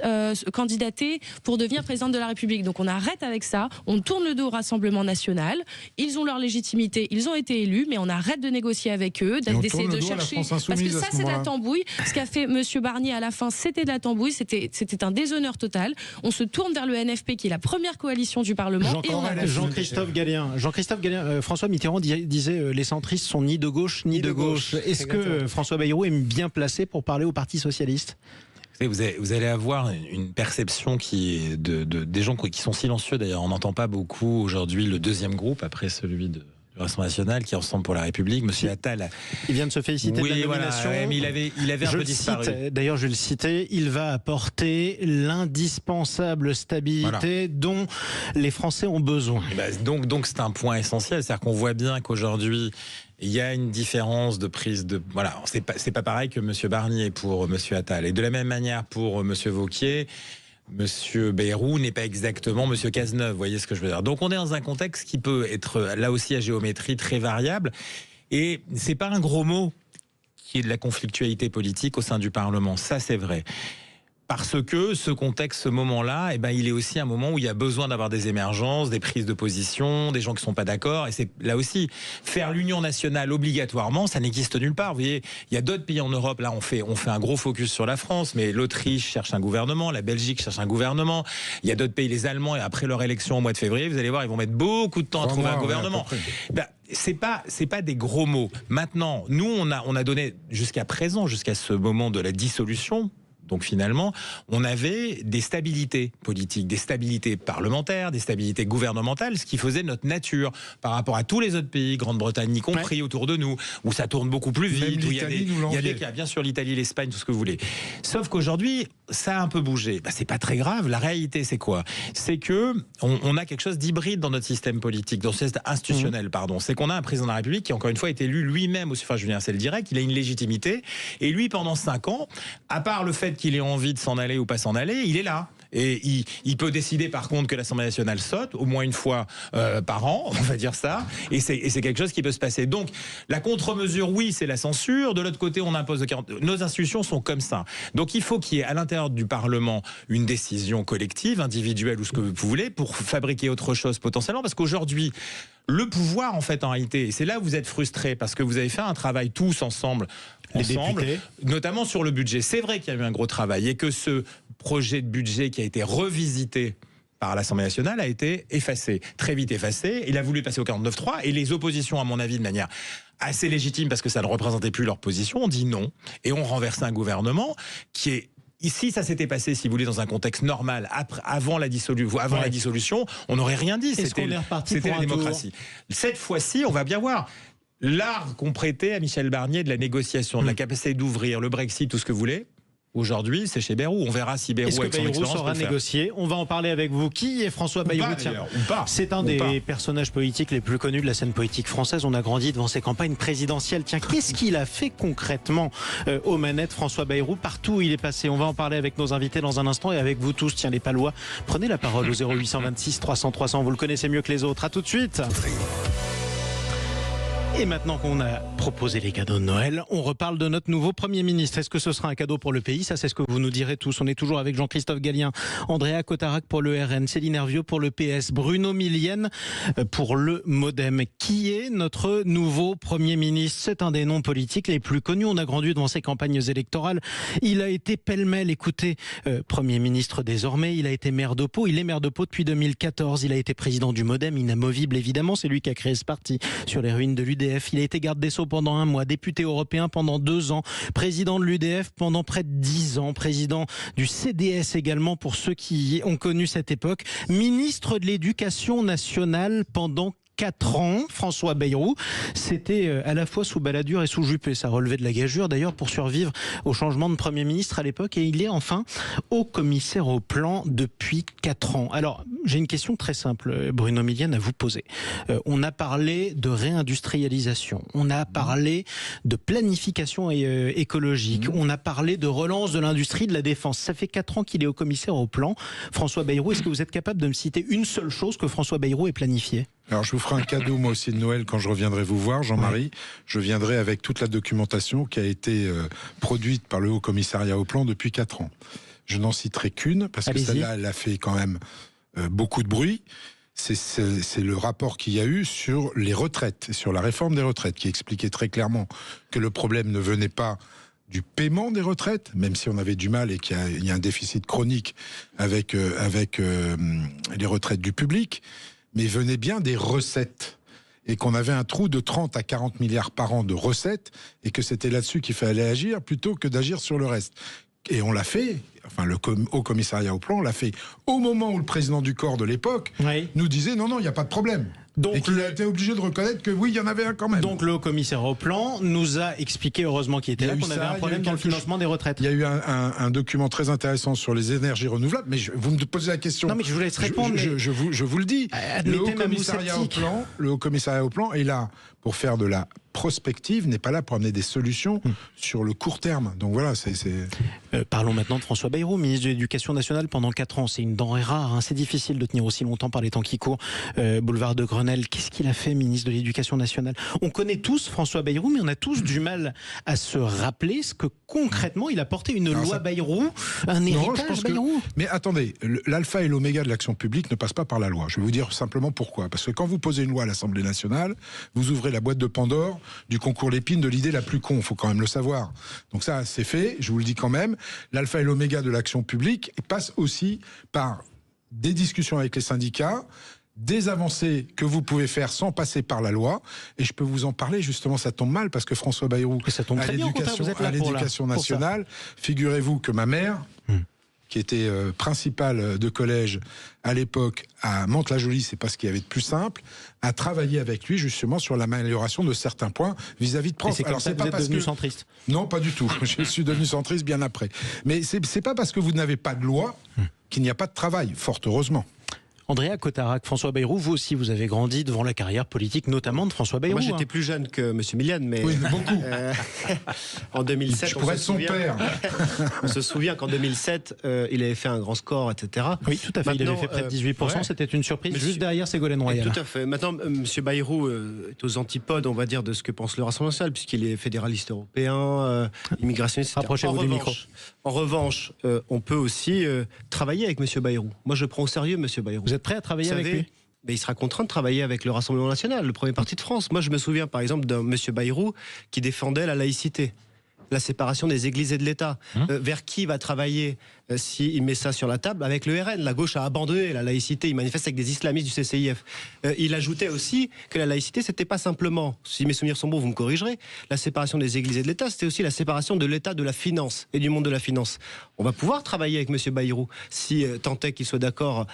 candidater pour devenir présidente de la République. Donc on arrête avec ça, on tourne le dos au Rassemblement national, ils ont leur légitimité, ils ont été élus, mais on arrête de négocier avec eux, d'essayer de chercher, parce que ça c'est de la tambouille. Ce qu'a fait Monsieur Barnier à la fin, c'était de la tambouille, c'était un déshonneur total. On se tourne vers le NFP qui est la première coalition du Parlement et on avance. Jean-Christophe Gallien, François Mitterrand disait les centristes sont ni de gauche ni de gauche. Est-ce que François Bayrou est bien placé pour parler au Parti socialiste ? Vous allez avoir une perception qui est des gens qui sont silencieux. D'ailleurs, on n'entend pas beaucoup aujourd'hui le deuxième groupe après celui du Rassemblement national qui est Ensemble pour la République. Monsieur Attal, il vient de se féliciter de la nomination. Voilà, mais il avait un peu disparu. D'ailleurs, je le citais, il va apporter l'indispensable stabilité dont les Français ont besoin. Donc c'est un point essentiel, c'est-à-dire qu'on voit bien qu'aujourd'hui il y a une différence de prise de... Voilà, c'est pas pareil que Monsieur Barnier pour Monsieur Attal. Et de la même manière pour Monsieur Wauquiez, Monsieur Bayrou n'est pas exactement Monsieur Cazeneuve, vous voyez ce que je veux dire. Donc on est dans un contexte qui peut être là aussi à géométrie très variable. Et c'est pas un gros mot qui est de la conflictualité politique au sein du Parlement, ça c'est vrai. Parce que ce contexte, ce moment-là, il est aussi un moment où il y a besoin d'avoir des émergences, des prises de position, des gens qui ne sont pas d'accord. Et c'est là aussi, faire l'union nationale obligatoirement, ça n'existe nulle part. Vous voyez, il y a d'autres pays en Europe, là on fait un gros focus sur la France, mais l'Autriche cherche un gouvernement, la Belgique cherche un gouvernement. Il y a d'autres pays, les Allemands, et après leur élection au mois de février, vous allez voir, ils vont mettre beaucoup de temps à trouver un gouvernement. C'est pas des gros mots. Maintenant, nous, on a donné jusqu'à présent, jusqu'à ce moment de la dissolution Donc finalement, on avait des stabilités politiques, des stabilités parlementaires, des stabilités gouvernementales, ce qui faisait notre nature par rapport à tous les autres pays, Grande-Bretagne y compris, autour de nous, où ça tourne beaucoup plus vite, où il y a des cas, bien sûr l'Italie, l'Espagne, tout ce que vous voulez. Sauf qu'aujourd'hui, ça a un peu bougé. C'est pas très grave. La réalité, c'est quoi? C'est que on a quelque chose d'hybride dans notre système politique, dans notre système institutionnel, pardon. C'est qu'on a un président de la République qui, encore une fois, est élu lui-même au suffrage universel direct. Il a une légitimité. Et lui, pendant 5 ans, à part le fait qu'il ait envie de s'en aller ou pas s'en aller, il est là. Et il peut décider par contre que l'Assemblée nationale saute au moins une fois par an, on va dire ça, et c'est quelque chose qui peut se passer. Donc la contre-mesure, oui, c'est la censure. De l'autre côté, on impose nos institutions sont comme ça. Donc il faut qu'il y ait à l'intérieur du Parlement une décision collective, individuelle ou ce que vous voulez, pour fabriquer autre chose potentiellement, parce qu'aujourd'hui, le pouvoir, en fait, en réalité, et c'est là où vous êtes frustrés, parce que vous avez fait un travail tous ensemble, notamment sur le budget. C'est vrai qu'il y a eu un gros travail et que ce projet de budget qui a été revisité par l'Assemblée nationale a été effacé, très vite effacé. Il a voulu passer au 49.3 et les oppositions, à mon avis, de manière assez légitime, parce que ça ne représentait plus leur position, ont dit non et ont renversé un gouvernement qui est... Ici, ça s'était passé, si vous voulez, dans un contexte normal, avant la dissolution, on n'aurait rien dit. C'était la démocratie. Cette fois-ci, on va bien voir. L'art qu'on prêtait à Michel Barnier de la négociation, de la capacité d'ouvrir, le Brexit, tout ce que vous voulez, aujourd'hui, c'est chez Bayrou. On verra si Bayrou, avec son expérience, saura négocier. On va en parler avec vous. Qui est François Bayrou? C'est un des personnages politiques les plus connus de la scène politique française. On a grandi devant ses campagnes présidentielles. Tiens, qu'est-ce qu'il a fait concrètement aux manettes, François Bayrou? Partout où il est passé. On va en parler avec nos invités dans un instant et avec vous tous. Tiens, les Palois, prenez la parole au 0826 300 300. Vous le connaissez mieux que les autres. À tout de suite. Et maintenant qu'on a proposé les cadeaux de Noël, on reparle de notre nouveau Premier ministre. Est-ce que ce sera un cadeau pour le pays? Ça, c'est ce que vous nous direz tous. On est toujours avec Jean-Christophe Gallien, Andrea Cotarac pour le RN, Céline Hervieux pour le PS, Bruno Millienne pour le MoDem. Qui est notre nouveau Premier ministre? C'est un des noms politiques les plus connus. On a grandi devant ses campagnes électorales. Il a été pêle-mêle, écoutez, Premier ministre désormais. Il a été maire de Pau. Il est maire de Pau depuis 2014. Il a été président du MoDem, inamovible évidemment. C'est lui qui a créé ce parti sur les ruines de l'UDF. Il a été garde des Sceaux pendant 1 mois, député européen pendant 2 ans, président de l'UDF pendant près de 10 ans, président du CDS également pour ceux qui ont connu cette époque, ministre de l'Éducation nationale pendant 4 ans, François Bayrou. C'était à la fois sous Balladur et sous Juppé. Ça relevait de la gageure d'ailleurs pour survivre au changement de Premier ministre à l'époque. Et il est enfin haut commissaire au plan depuis 4 ans. Alors, j'ai une question très simple, Bruno Millienne, à vous poser. On a parlé de réindustrialisation. On a parlé de planification écologique. On a parlé de relance de l'industrie de la défense. Ça fait 4 ans qu'il est haut commissaire au plan. François Bayrou, est-ce que vous êtes capable de me citer une seule chose que François Bayrou ait planifiée? Alors je vous ferai un cadeau moi aussi de Noël quand je reviendrai vous voir, Jean-Marie. Ouais. Je viendrai avec toute la documentation qui a été produite par le Haut Commissariat au Plan depuis 4 ans. Je n'en citerai qu'une parce que celle-là, elle a fait quand même beaucoup de bruit. C'est le rapport qu'il y a eu sur les retraites, sur la réforme des retraites, qui expliquait très clairement que le problème ne venait pas du paiement des retraites, même si on avait du mal et qu'il y a un déficit chronique avec les retraites du public, mais venait bien des recettes. Et qu'on avait un trou de 30 à 40 milliards par an de recettes, et que c'était là-dessus qu'il fallait agir, plutôt que d'agir sur le reste. Et on l'a fait, enfin le Haut Commissariat au Plan l'a fait au moment où le président du corps de l'époque nous disait non, il n'y a pas de problème. Donc, et qu'il a été obligé de reconnaître que oui, il y en avait un quand même. Donc le Haut Commissaire au Plan nous a expliqué, heureusement qu'il était là, qu'on avait un problème dans le financement des retraites. Il y a eu un document très intéressant sur les énergies renouvelables, mais vous me posez la question. Non mais je vous laisse répondre. Je vous le dis. Le Haut Commissariat au Plan est là pour faire de la prospective, n'est pas là pour amener des solutions sur le court terme. Donc voilà, parlons maintenant de François Bayrou, ministre de l'Éducation nationale pendant 4 ans. C'est une denrée rare, hein. C'est difficile de tenir aussi longtemps par les temps qui courent. Boulevard de Grenelle, qu'est-ce qu'il a fait, ministre de l'Éducation nationale? On connaît tous François Bayrou, mais on a tous du mal à se rappeler ce que concrètement il a porté une loi Bayrou, un héritage Bayrou. Mais attendez, l'alpha et l'oméga de l'action publique ne passe pas par la loi. Je vais vous dire simplement pourquoi. Parce que quand vous posez une loi à l'Assemblée nationale, vous ouvrez la boîte de Pandore du concours Lépine de l'idée la plus con, il faut quand même le savoir. Donc ça, c'est fait, je vous le dis quand même. L'alpha et l'oméga de l'action publique passe aussi par des discussions avec les syndicats, des avancées que vous pouvez faire sans passer par la loi. Et je peux vous en parler, justement, ça tombe mal, parce que François Bayrou, à l'éducation nationale, figurez-vous que ma mère, qui était principale de collège à l'époque à Mantes-la-Jolie, c'est pas ce qu'il y avait de plus simple, a travaillé avec lui justement sur l'amélioration de certains points vis-à-vis de profs. Et c'est comme ça que vous êtes devenu centriste? Non, pas du tout. Je suis devenu centriste bien après. Mais c'est pas parce que vous n'avez pas de loi qu'il n'y a pas de travail, fort heureusement. Andrea Cotarac, François Bayrou, vous aussi, vous avez grandi devant la carrière politique, notamment de François Bayrou. Moi, j'étais plus jeune que M. Milian, mais... Oui, beaucoup. En 2007, je pourrais être son père. On se souvient qu'en 2007, il avait fait un grand score, etc. Oui, tout à fait. Maintenant, il avait fait près de 18%. C'était une surprise. Juste derrière Ségolène Royal. Tout à fait. Maintenant, M. Bayrou est aux antipodes, on va dire, de ce que pense le Rassemblement national, puisqu'il est fédéraliste européen, immigrationniste, etc. Rapprochez-vous du micro. En revanche, on peut aussi travailler avec M. Bayrou. Moi, je prends au sérieux M. Bayrou. Vous êtes prêt à travailler avec lui? Mais il sera contraint de travailler avec le Rassemblement national, le premier parti de France. Moi, je me souviens, par exemple, d'un M. Bayrou qui défendait la laïcité, la séparation des églises et de l'État. Vers qui va travailler s'il met ça sur la table? Avec le RN. La gauche a abandonné la laïcité. Il manifeste avec des islamistes du CCIF. Il ajoutait aussi que la laïcité, c'était pas simplement, si mes souvenirs sont bons, vous me corrigerez, la séparation des églises et de l'État, c'était aussi la séparation de l'État de la finance et du monde de la finance. On va pouvoir travailler avec M. Bayrou, si tant est qu'il soit d'accord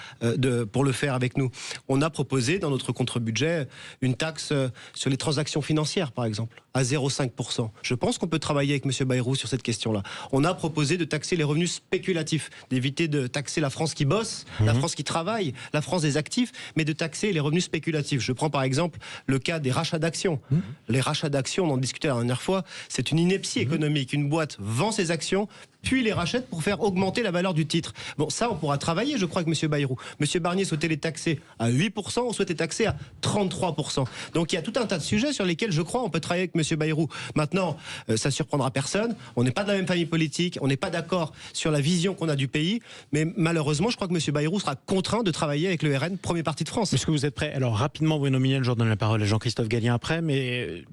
pour le faire avec nous. On a proposé, dans notre contre-budget, une taxe sur les transactions financières, par exemple, à 0,5%. Je pense qu'on peut travailler avec M. Bayrou sur cette question-là. On a proposé de taxer les revenus spéculatifs, d'éviter de taxer la France qui bosse, la France qui travaille, la France des actifs, mais de taxer les revenus spéculatifs. Je prends par exemple le cas des rachats d'actions. Les rachats d'actions, on en discutait la dernière fois, c'est une ineptie économique. Une boîte vend ses actions, puis les rachète pour faire augmenter la valeur du titre. Bon, ça, on pourra travailler, je crois, avec M. Bayrou. M. Barnier souhaitait les taxer à 8%, on souhaitait taxer à 33%. Donc il y a tout un tas de sujets sur lesquels, je crois, on peut travailler avec M. Bayrou. Maintenant, ça surprendra personne. On n'est pas de la même famille politique, on n'est pas d'accord sur la vision qu'on a du pays, mais malheureusement, je crois que M. Bayrou sera contraint de travailler avec le RN, premier parti de France. Est-ce que vous êtes prêt? Alors rapidement, Bruno Milian, je redonne la parole à Jean-Christophe Gallien après, mais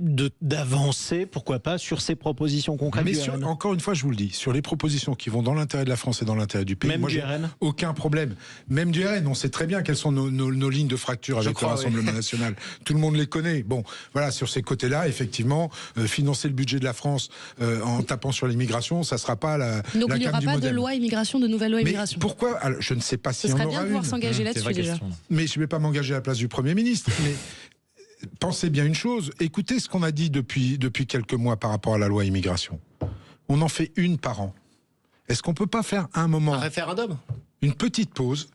d'avancer, pourquoi pas, sur ces propositions concrètes du RN. Encore une fois, je vous le dis, sur les propositions qui vont dans l'intérêt de la France et dans l'intérêt du pays, même moi, du j'ai RN, aucun problème. Même du RN, on sait très bien quelles sont nos lignes de fracture avec le Rassemblement national. Tout le monde les connaît. Bon, voilà, sur ces côtés-là, effectivement, financer le budget de la France en tapant sur l'immigration, ça sera pas la Donc il n'y aura pas de loi immigration, de nouvelle loi immigration. Mais pourquoi? Alors, je ne sais pas si on on aura serait bien de pouvoir s'engager là-dessus déjà. Mais je ne vais pas m'engager à la place du Premier ministre. Mais pensez bien une chose. Écoutez ce qu'on a dit depuis quelques mois par rapport à la loi immigration. On en fait une par an. Est-ce qu'on ne peut pas faire un moment... Un référendum? Une petite pause.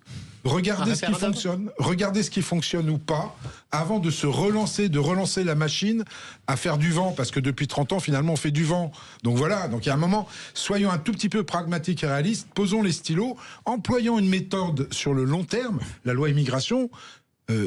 Regardez ce qui fonctionne, regardez ce qui fonctionne ou pas, avant de relancer la machine à faire du vent, parce que depuis 30 ans, finalement, on fait du vent. Donc voilà, donc il y a un moment, soyons un tout petit peu pragmatiques et réalistes, posons les stylos, employons une méthode sur le long terme. La loi immigration,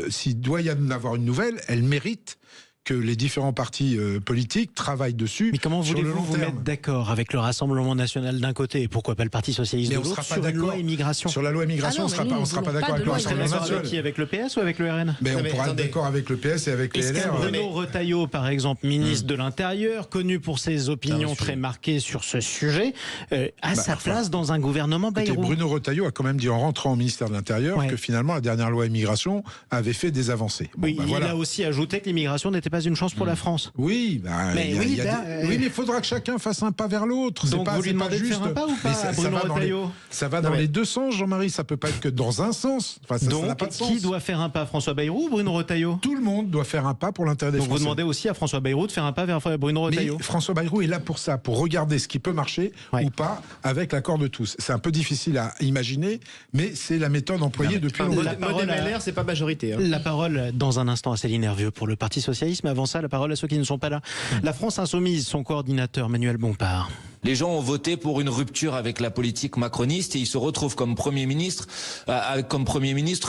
s'il doit y en avoir une nouvelle, elle mérite que les différents partis politiques travaillent dessus. Mais comment voulez-vous vous mettre d'accord avec le Rassemblement national d'un côté et pourquoi pas le Parti socialiste de l'autre sur la loi immigration? Sur la loi immigration, on ne sera pas d'accord avec le Rassemblement national. Avec qui? Avec le PS ou avec le RN? Mais on pourra être d'accord avec le PS et avec les LR. Bruno Retailleau, par exemple, ministre de l'Intérieur, connu pour ses opinions très marquées sur ce sujet, a sa place dans un gouvernement Bayrou. Bruno Retailleau a quand même dit en rentrant au ministère de l'Intérieur que finalement la dernière loi immigration avait fait des avancées. Bon, oui, il a aussi ajouté que l'immigration n'était pas une chance pour la France. Oui, mais il faudra que chacun fasse un pas vers l'autre. Donc vous lui demandez de faire un pas ou pas, Bruno Retailleau? Ça va dans les deux sens, Jean-Marie. Ça peut pas être que dans un sens. Enfin, ça n'a pas de sens. Qui doit faire un pas, François Bayrou ou Bruno Retailleau? Tout le monde doit faire un pas pour l'intérêt des Français. Donc vous demandez aussi à François Bayrou de faire un pas vers Bruno Retailleau? Mais François Bayrou est là pour ça, pour regarder ce qui peut marcher ou pas avec l'accord de tous. C'est un peu difficile à imaginer, mais c'est la méthode employée depuis longtemps. Le modèle LR, c'est pas majorité. La parole dans un instant à Céline Hervieux pour le Parti socialiste, mais avant ça, la parole à ceux qui ne sont pas là. La France insoumise, son coordinateur Manuel Bompard. Les gens ont voté pour une rupture avec la politique macroniste et ils se retrouvent comme Premier ministre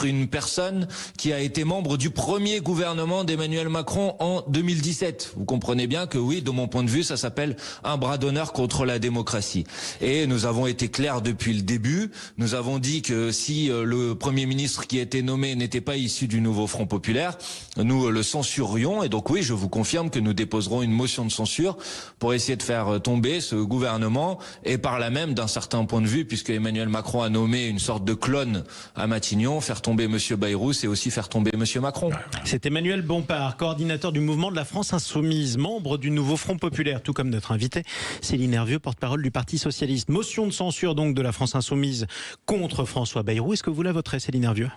une personne qui a été membre du premier gouvernement d'Emmanuel Macron en 2017. Vous comprenez bien que oui, de mon point de vue, ça s'appelle un bras d'honneur contre la démocratie. Et nous avons été clairs depuis le début. Nous avons dit que si le Premier ministre qui était nommé n'était pas issu du nouveau Front Populaire, nous le censurions. Et donc oui, je vous confirme que nous déposerons une motion de censure pour essayer de faire tomber ce gouvernement gouvernement et par là même, d'un certain point de vue, puisque Emmanuel Macron a nommé une sorte de clone à Matignon, faire tomber Monsieur Bayrou, c'est aussi faire tomber Monsieur Macron. C'est Emmanuel Bompard, coordinateur du mouvement de la France Insoumise, membre du nouveau Front Populaire, tout comme notre invité Céline Hervieux, porte-parole du Parti Socialiste. Motion de censure donc de la France Insoumise contre François Bayrou. Est-ce que vous la voterez, Céline Hervieux ?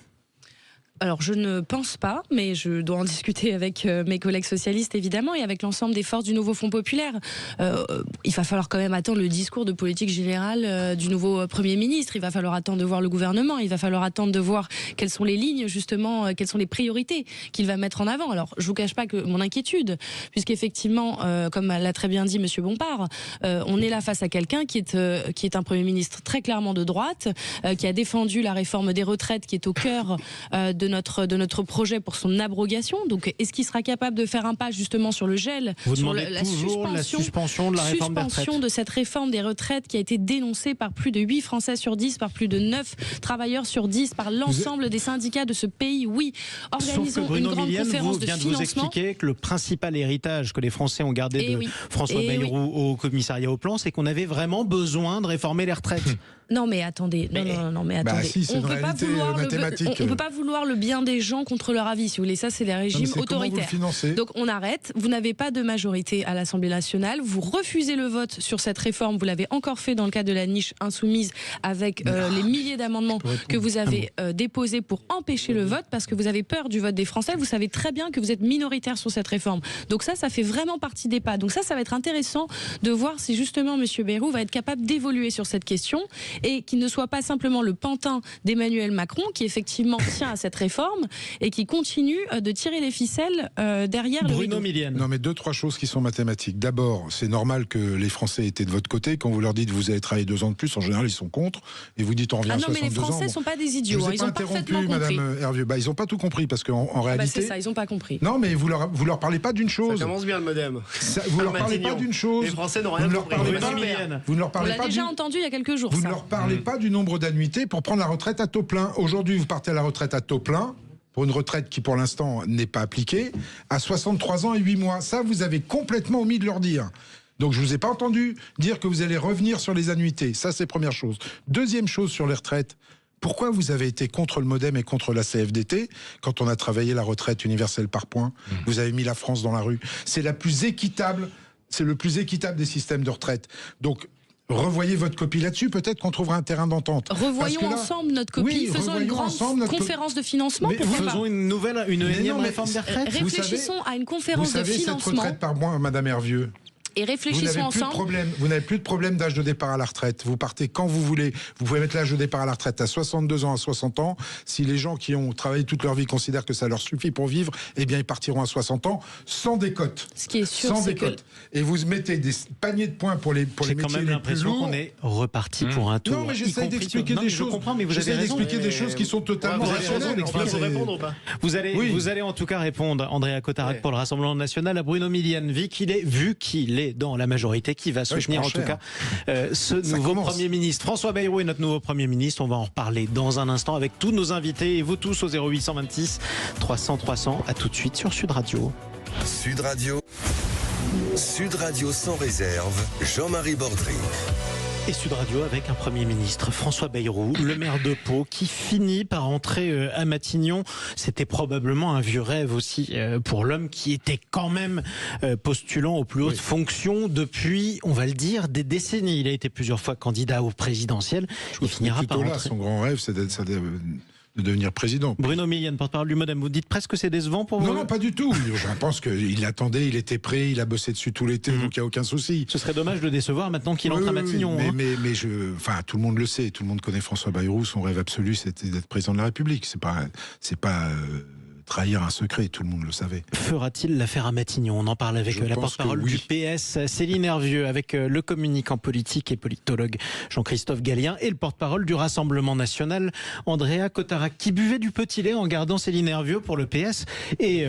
Alors je ne pense pas, mais je dois en discuter avec mes collègues socialistes évidemment et avec l'ensemble des forces du nouveau Front Populaire. Il va falloir quand même attendre le discours de politique générale du nouveau Premier ministre. Il va falloir attendre de voir le gouvernement. Il va falloir attendre de voir quelles sont les lignes justement, quelles sont les priorités qu'il va mettre en avant. Alors je vous cache pas que mon inquiétude, puisqu'effectivement, comme l'a très bien dit Monsieur Bompard, on est là face à quelqu'un qui est un Premier ministre très clairement de droite, qui a défendu la réforme des retraites, qui est au cœur de notre projet pour son abrogation. Donc, est-ce qu'il sera capable de faire un pas justement sur le gel, sur la suspension de la réforme des retraites, de cette réforme des retraites qui a été dénoncée par plus de 8 Français sur 10, par plus de 9 travailleurs sur 10, par l'ensemble des syndicats de ce pays? Oui, organisons une grande conférence de financement. Vous expliquer que le principal héritage que les Français ont gardé de François Bayrou au commissariat au plan, c'est qu'on avait vraiment besoin de réformer les retraites. Non mais attendez, non mais attendez. Si, on peut pas vouloir le bien des gens contre leur avis, si vous voulez. Ça, c'est les régimes autoritaires. Donc on arrête. Vous n'avez pas de majorité à l'Assemblée nationale. Vous refusez le vote sur cette réforme. Vous l'avez encore fait dans le cadre de la niche insoumise avec les milliers d'amendements que vous avez déposés pour empêcher le vote parce que vous avez peur du vote des Français. Vous savez très bien que vous êtes minoritaire sur cette réforme. Donc ça fait vraiment partie des pas. Donc ça va être intéressant de voir si justement M. Bayrou va être capable d'évoluer sur cette question et qu'il ne soit pas simplement le pantin d'Emmanuel Macron qui effectivement tient à cette réforme et qui continue de tirer les ficelles derrière le rideau. Non mais 2-3 choses qui sont mathématiques. D'abord, c'est normal que les Français étaient de votre côté. Quand vous leur dites vous allez travailler 2 ans de plus, en général ils sont contre et vous dites on revient à 62 ans. Non mais les Français ne sont pas des idiots. Ils ont parfaitement compris. Madame Hervieux, ils n'ont pas tout compris parce qu'en réalité... c'est ça, ils n'ont pas compris. Non mais vous leur parlez pas d'une chose. Ça commence bien le modem. Vous leur parlez pas d'une chose. Les Français n'ont rien compris. Vous ne leur parlez pas. On l'a déjà entendu il y a quelques jours. Vous ne leur parlez pas du nombre d'annuités pour prendre la retraite à taux plein. Aujourd'hui, vous partez à la retraite à taux plein, pour une retraite qui, pour l'instant, n'est pas appliquée, à 63 ans et 8 mois. Ça, vous avez complètement omis de leur dire. Donc, je ne vous ai pas entendu dire que vous allez revenir sur les annuités. Ça, c'est première chose. Deuxième chose sur les retraites. Pourquoi vous avez été contre le MoDem et contre la CFDT quand on a travaillé la retraite universelle par points? Vous avez mis la France dans la rue. C'est la plus équitable, c'est le plus équitable des systèmes de retraite. Donc, revoyez votre copie là-dessus, peut-être qu'on trouvera un terrain d'entente. Revoyons ensemble notre copie, faisons une grande conférence de financement. Faisons une énième réforme des retraites. Réfléchissons à une conférence de financement. Vous savez, cette retraite par mois, Madame Hervieux, et réfléchissons ensemble. Vous n'avez plus de problème d'âge de départ à la retraite. Vous partez quand vous voulez. Vous pouvez mettre l'âge de départ à la retraite à 62 ans, à 60 ans. Si les gens qui ont travaillé toute leur vie considèrent que ça leur suffit pour vivre, eh bien, ils partiront à 60 ans sans décote. Ce qui est sûr, c'est que... Et vous mettez des paniers de points pour les métiers les plus lourds. J'ai quand même l'impression qu'on est reparti pour un tour. Non, mais j'essaie d'expliquer des choses. Je comprends, mais vous avez raison. D'expliquer des choses qui sont totalement rationnelles. Vous allez en tout cas répondre, Andrea Cotarac, pour le Rassemblement national, à Bruno Millienne, vu qu'il est dans la majorité, qui va soutenir en tout cas ce nouveau Premier ministre. François Bayrou est notre nouveau Premier ministre. On va en reparler dans un instant avec tous nos invités et vous tous au 0826 300 300. À tout de suite sur Sud Radio. Sud Radio sans réserve, Jean-Marie Bordry. Et Sud Radio avec un Premier ministre, François Bayrou, le maire de Pau, qui finit par entrer à Matignon. C'était probablement un vieux rêve aussi pour l'homme qui était quand même postulant aux plus hautes fonctions depuis, on va le dire, des décennies. Il a été plusieurs fois candidat au présidentiel. Il finira par entrer. Son grand rêve, c'est de devenir président. Bruno Millienne, porte-parole du MoDem, vous dites presque que c'est décevant pour vous? Non, pas du tout. Je pense qu'il attendait, il était prêt, il a bossé dessus tout l'été, donc il n'y a aucun souci. Ce serait dommage de le décevoir maintenant qu'il entre à Matignon. Mais tout le monde le sait, tout le monde connaît François Bayrou, son rêve absolu c'était d'être président de la République. C'est pas trahir un secret, tout le monde le savait. Fera-t-il l'affaire à Matignon? On en parle avec la porte-parole du PS, Céline Hervieux, avec le communicant politique et politologue Jean-Christophe Gallien et le porte-parole du Rassemblement national, Andrea Cotarac, qui buvait du petit lait en gardant Céline Hervieux pour le PS et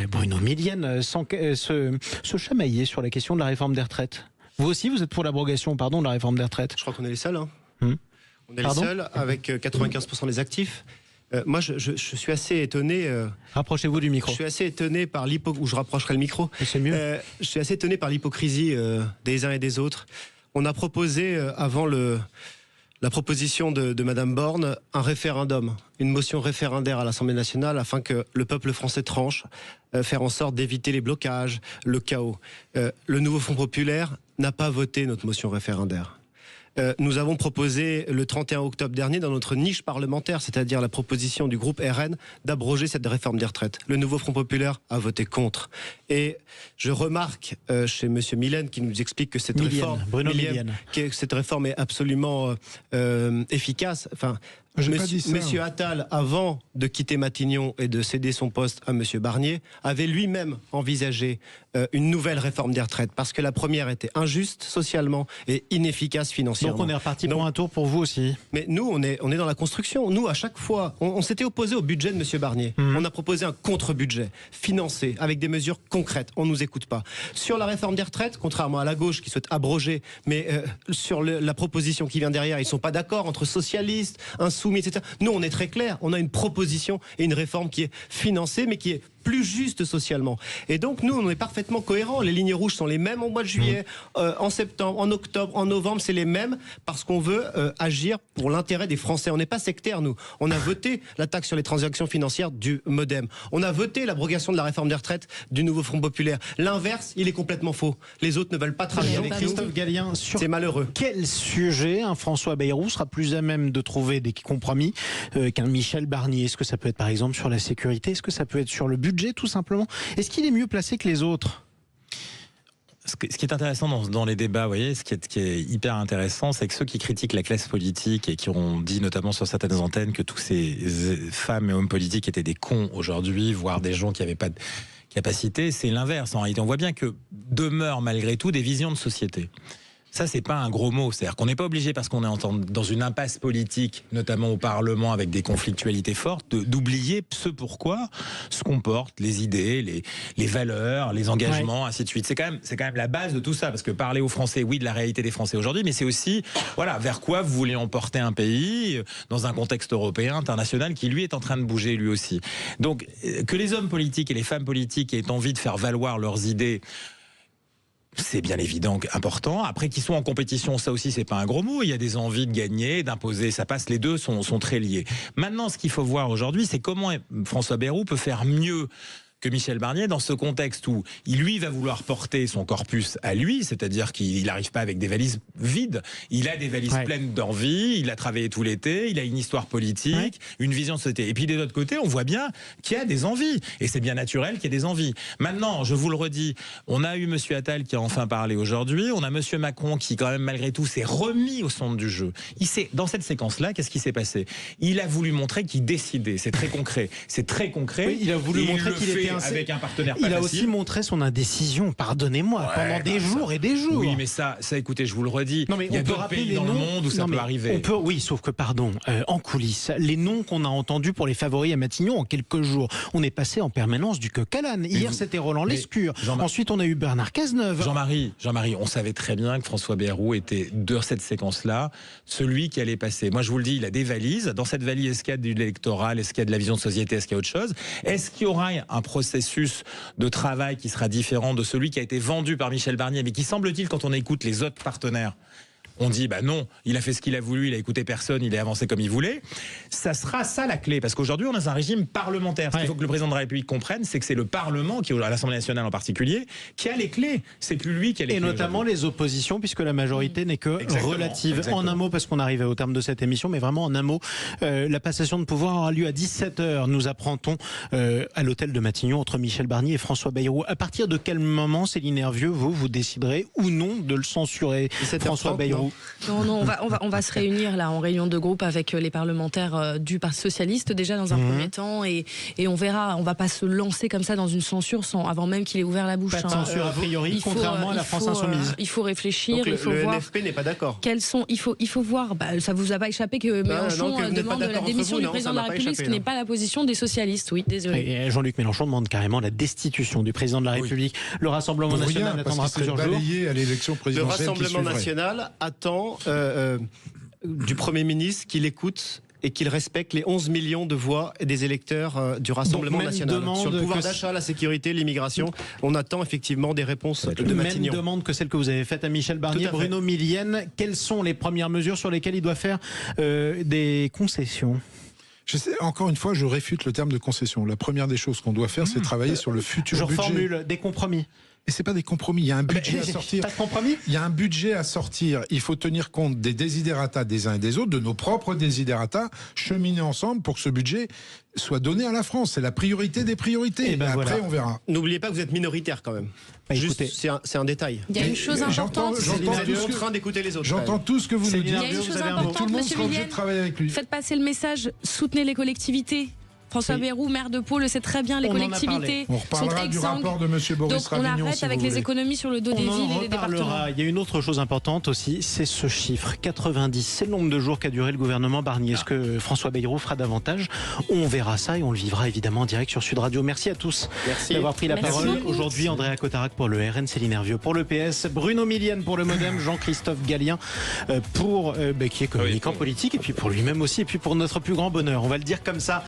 Bruno Millienne se chamailler sur la question de la réforme des retraites. Vous aussi, vous êtes pour l'abrogation, de la réforme des retraites? Je crois qu'on est les seuls. On est les seuls avec 95% des actifs. Moi, je suis assez étonné. Rapprochez-vous du micro. Je suis assez étonné par ou je rapprocherai le micro. C'est mieux. Je suis assez étonné par l'hypocrisie des uns et des autres. On a proposé avant la proposition de Madame Borne un référendum, une motion référendaire à l'Assemblée nationale afin que le peuple français tranche, faire en sorte d'éviter les blocages, le chaos. Le nouveau Front populaire n'a pas voté notre motion référendaire. Nous avons proposé le 31 octobre dernier dans notre niche parlementaire, c'est-à-dire la proposition du groupe RN, d'abroger cette réforme des retraites. Le nouveau Front populaire a voté contre. Et je remarque chez M. Millen qui nous explique que cette réforme est absolument efficace. Enfin, Monsieur Attal, avant de quitter Matignon et de céder son poste à Monsieur Barnier, avait lui-même envisagé une nouvelle réforme des retraites parce que la première était injuste socialement et inefficace financièrement. Donc on est reparti pour un tour pour vous aussi. Mais nous, on est dans la construction. Nous, à chaque fois, on s'était opposé au budget de Monsieur Barnier. On a proposé un contre-budget financé avec des mesures concrètes. On nous écoute pas. Sur la réforme des retraites, contrairement à la gauche qui souhaite abroger, mais sur la proposition qui vient derrière, ils sont pas d'accord entre socialistes, insoumis, etc. Nous, on est très clair. On a une proposition et une réforme qui est financée, mais qui est plus juste socialement. Et donc, nous, on est parfaitement cohérents. Les lignes rouges sont les mêmes au mois de juillet, en septembre, en octobre, en novembre, c'est les mêmes parce qu'on veut agir pour l'intérêt des Français. On n'est pas sectaires, nous. On a voté la taxe sur les transactions financières du MoDem. On a voté l'abrogation de la réforme des retraites du nouveau Front populaire. L'inverse, il est complètement faux. Les autres ne veulent pas travailler avec nous. Christophe Gallien, c'est malheureux. Quel sujet un François Bayrou sera plus à même de trouver des compromis qu'un Michel Barnier? Est-ce que ça peut être par exemple sur la sécurité? Est-ce que ça peut être sur le budget tout simplement? Est-ce qu'il est mieux placé que les autres? Ce qui est intéressant dans les débats, vous voyez, ce qui est hyper intéressant, c'est que ceux qui critiquent la classe politique et qui ont dit notamment sur certaines antennes que tous ces femmes et hommes politiques étaient des cons aujourd'hui, voire des gens qui n'avaient pas de capacité, c'est l'inverse. En réalité, on voit bien que demeurent malgré tout des visions de société. Ça, c'est pas un gros mot. C'est-à-dire qu'on n'est pas obligé, parce qu'on est dans une impasse politique, notamment au Parlement, avec des conflictualités fortes, d'oublier ce pourquoi se comportent les idées, les valeurs, les engagements, ainsi de suite. C'est quand même la base de tout ça, parce que parler aux Français, oui, de la réalité des Français aujourd'hui, mais c'est aussi, voilà, vers quoi vous voulez emporter un pays dans un contexte européen, international, qui lui est en train de bouger lui aussi. Donc, que les hommes politiques et les femmes politiques aient envie de faire valoir leurs idées, c'est bien évident important. Après, qu'ils soient en compétition, ça aussi, c'est pas un gros mot. Il y a des envies de gagner, d'imposer, ça passe. Les deux sont très liés. Maintenant, ce qu'il faut voir aujourd'hui, c'est comment François Bayrou peut faire mieux que Michel Barnier dans ce contexte où lui va vouloir porter son corpus à lui, c'est-à-dire qu'il n'arrive pas avec des valises vides, il a des valises pleines d'envie, il a travaillé tout l'été, il a une histoire politique, une vision de société. Et puis de l'autre côté, on voit bien qu'il y a des envies, et c'est bien naturel qu'il y ait des envies. Maintenant, je vous le redis, on a eu M. Attal qui a enfin parlé aujourd'hui, on a M. Macron qui quand même malgré tout s'est remis au centre du jeu. Dans cette séquence-là, qu'est-ce qui s'est passé? Il a voulu montrer qu'il décidait, c'est très concret. C'est très concret. Oui, il a voulu montrer qu'il était avec un partenaire pas facile. Il a facile. aussi montré son indécision, pardonnez-moi, pendant des jours et des jours. Oui, mais ça, écoutez, je vous le redis, il y a d'autres pays dans le monde où ça peut arriver. Oui, sauf que, en coulisses, les noms qu'on a entendus pour les favoris à Matignon en quelques jours, on est passé en permanence du coq à l'âne. Hier, c'était Roland Lescure. Ensuite, on a eu Bernard Cazeneuve. Jean-Marie, on savait très bien que François Bayrou était, de cette séquence-là, celui qui allait passer. Moi, je vous le dis, il a des valises. Dans cette valise, est-ce qu'il y a de l'électoral? Est-ce qu'il y a de la vision de société? Est-ce qu'il y a autre chose? Est-ce qu'il y aura un processus de travail qui sera différent de celui qui a été vendu par Michel Barnier, mais qui semble-t-il, quand on écoute les autres partenaires, on dit non, il a fait ce qu'il a voulu, il a écouté personne, il a avancé comme il voulait. Ça sera ça la clé, parce qu'aujourd'hui on a un régime parlementaire. Ce qu'il faut que le président de la République comprenne, c'est que c'est le Parlement, qui à l'Assemblée nationale en particulier, qui a les clés. C'est plus lui qui a les clés. Et notamment les oppositions, puisque la majorité n'est que relative. En un mot, parce qu'on arrive au terme de cette émission, mais vraiment en un mot, la passation de pouvoir aura lieu à 17h. Nous apprend-on à l'hôtel de Matignon entre Michel Barnier et François Bayrou. À partir de quel moment, Céline Hervieux, vous déciderez ou non de le censurer, François Bayrou? Non, on va se réunir là en réunion de groupe avec les parlementaires du Parti socialiste déjà dans un premier temps et on verra. On va pas se lancer comme ça dans une censure avant même qu'il ait ouvert la bouche. Pas de censure a priori, contrairement à la France insoumise. Il faut réfléchir. Donc il faut le voir. NFP n'est pas d'accord. Quels sont Il faut voir. Ça vous a pas échappé que Mélenchon demande la démission du président de la République, ce qui n'est pas la position des socialistes. Oui, désolé. Et Jean-Luc Mélenchon demande carrément la destitution du président de la République. Le Rassemblement national attendra plusieurs jours. Balayé à l'élection présidentielle. Le Rassemblement national attend du Premier ministre qu'il écoute et qu'il respecte les 11 millions de voix des électeurs du Rassemblement national. Sur le pouvoir d'achat, la sécurité, l'immigration, on attend effectivement des réponses de Matignon. Même demande que celle que vous avez faite à Michel Barnier. Bruno Millienne, quelles sont les premières mesures sur lesquelles il doit faire des concessions ? Encore une fois, je réfute le terme de concession. La première des choses qu'on doit faire, c'est travailler sur le futur budget. Je reformule, des compromis. Et c'est pas des compromis, il y a un budget à sortir. Pas de compromis ? Il y a un budget à sortir. Il faut tenir compte des desiderata des uns et des autres, de nos propres desiderata, cheminer ensemble pour que ce budget soit donné à la France. C'est la priorité des priorités. Et après, on verra. N'oubliez pas que vous êtes minoritaire quand même. Juste, c'est un détail. Il y a une chose importante. Vous êtes en train d'écouter les autres. J'entends tout ce que vous nous dites. Il y a une chose importante, tout le monde monsieur sera obligé de Millienne. travailler avec lui. Faites passer le message, soutenez les collectivités. François Bayrou, maire de Pau, le sait très bien, les collectivités on reparlera sont du exsangues. rapport de monsieur Boris Donc on Ravignon, arrête si avec vous les voulez. économies sur le dos des villes et des départements. Il y a une autre chose importante aussi, c'est ce chiffre, 90. C'est le nombre de jours qu'a duré le gouvernement Barnier. Est-ce que François Bayrou fera davantage ? On verra ça et on le vivra évidemment en direct sur Sud Radio. Merci à tous d'avoir pris la parole. Aujourd'hui, Andrea Cotarac pour le RN, Céline Hervieux pour le PS, Bruno Millienne pour le Modem, Jean-Christophe Gallien qui est communicant politique, et puis pour lui-même aussi, et puis pour notre plus grand bonheur. On va le dire comme ça.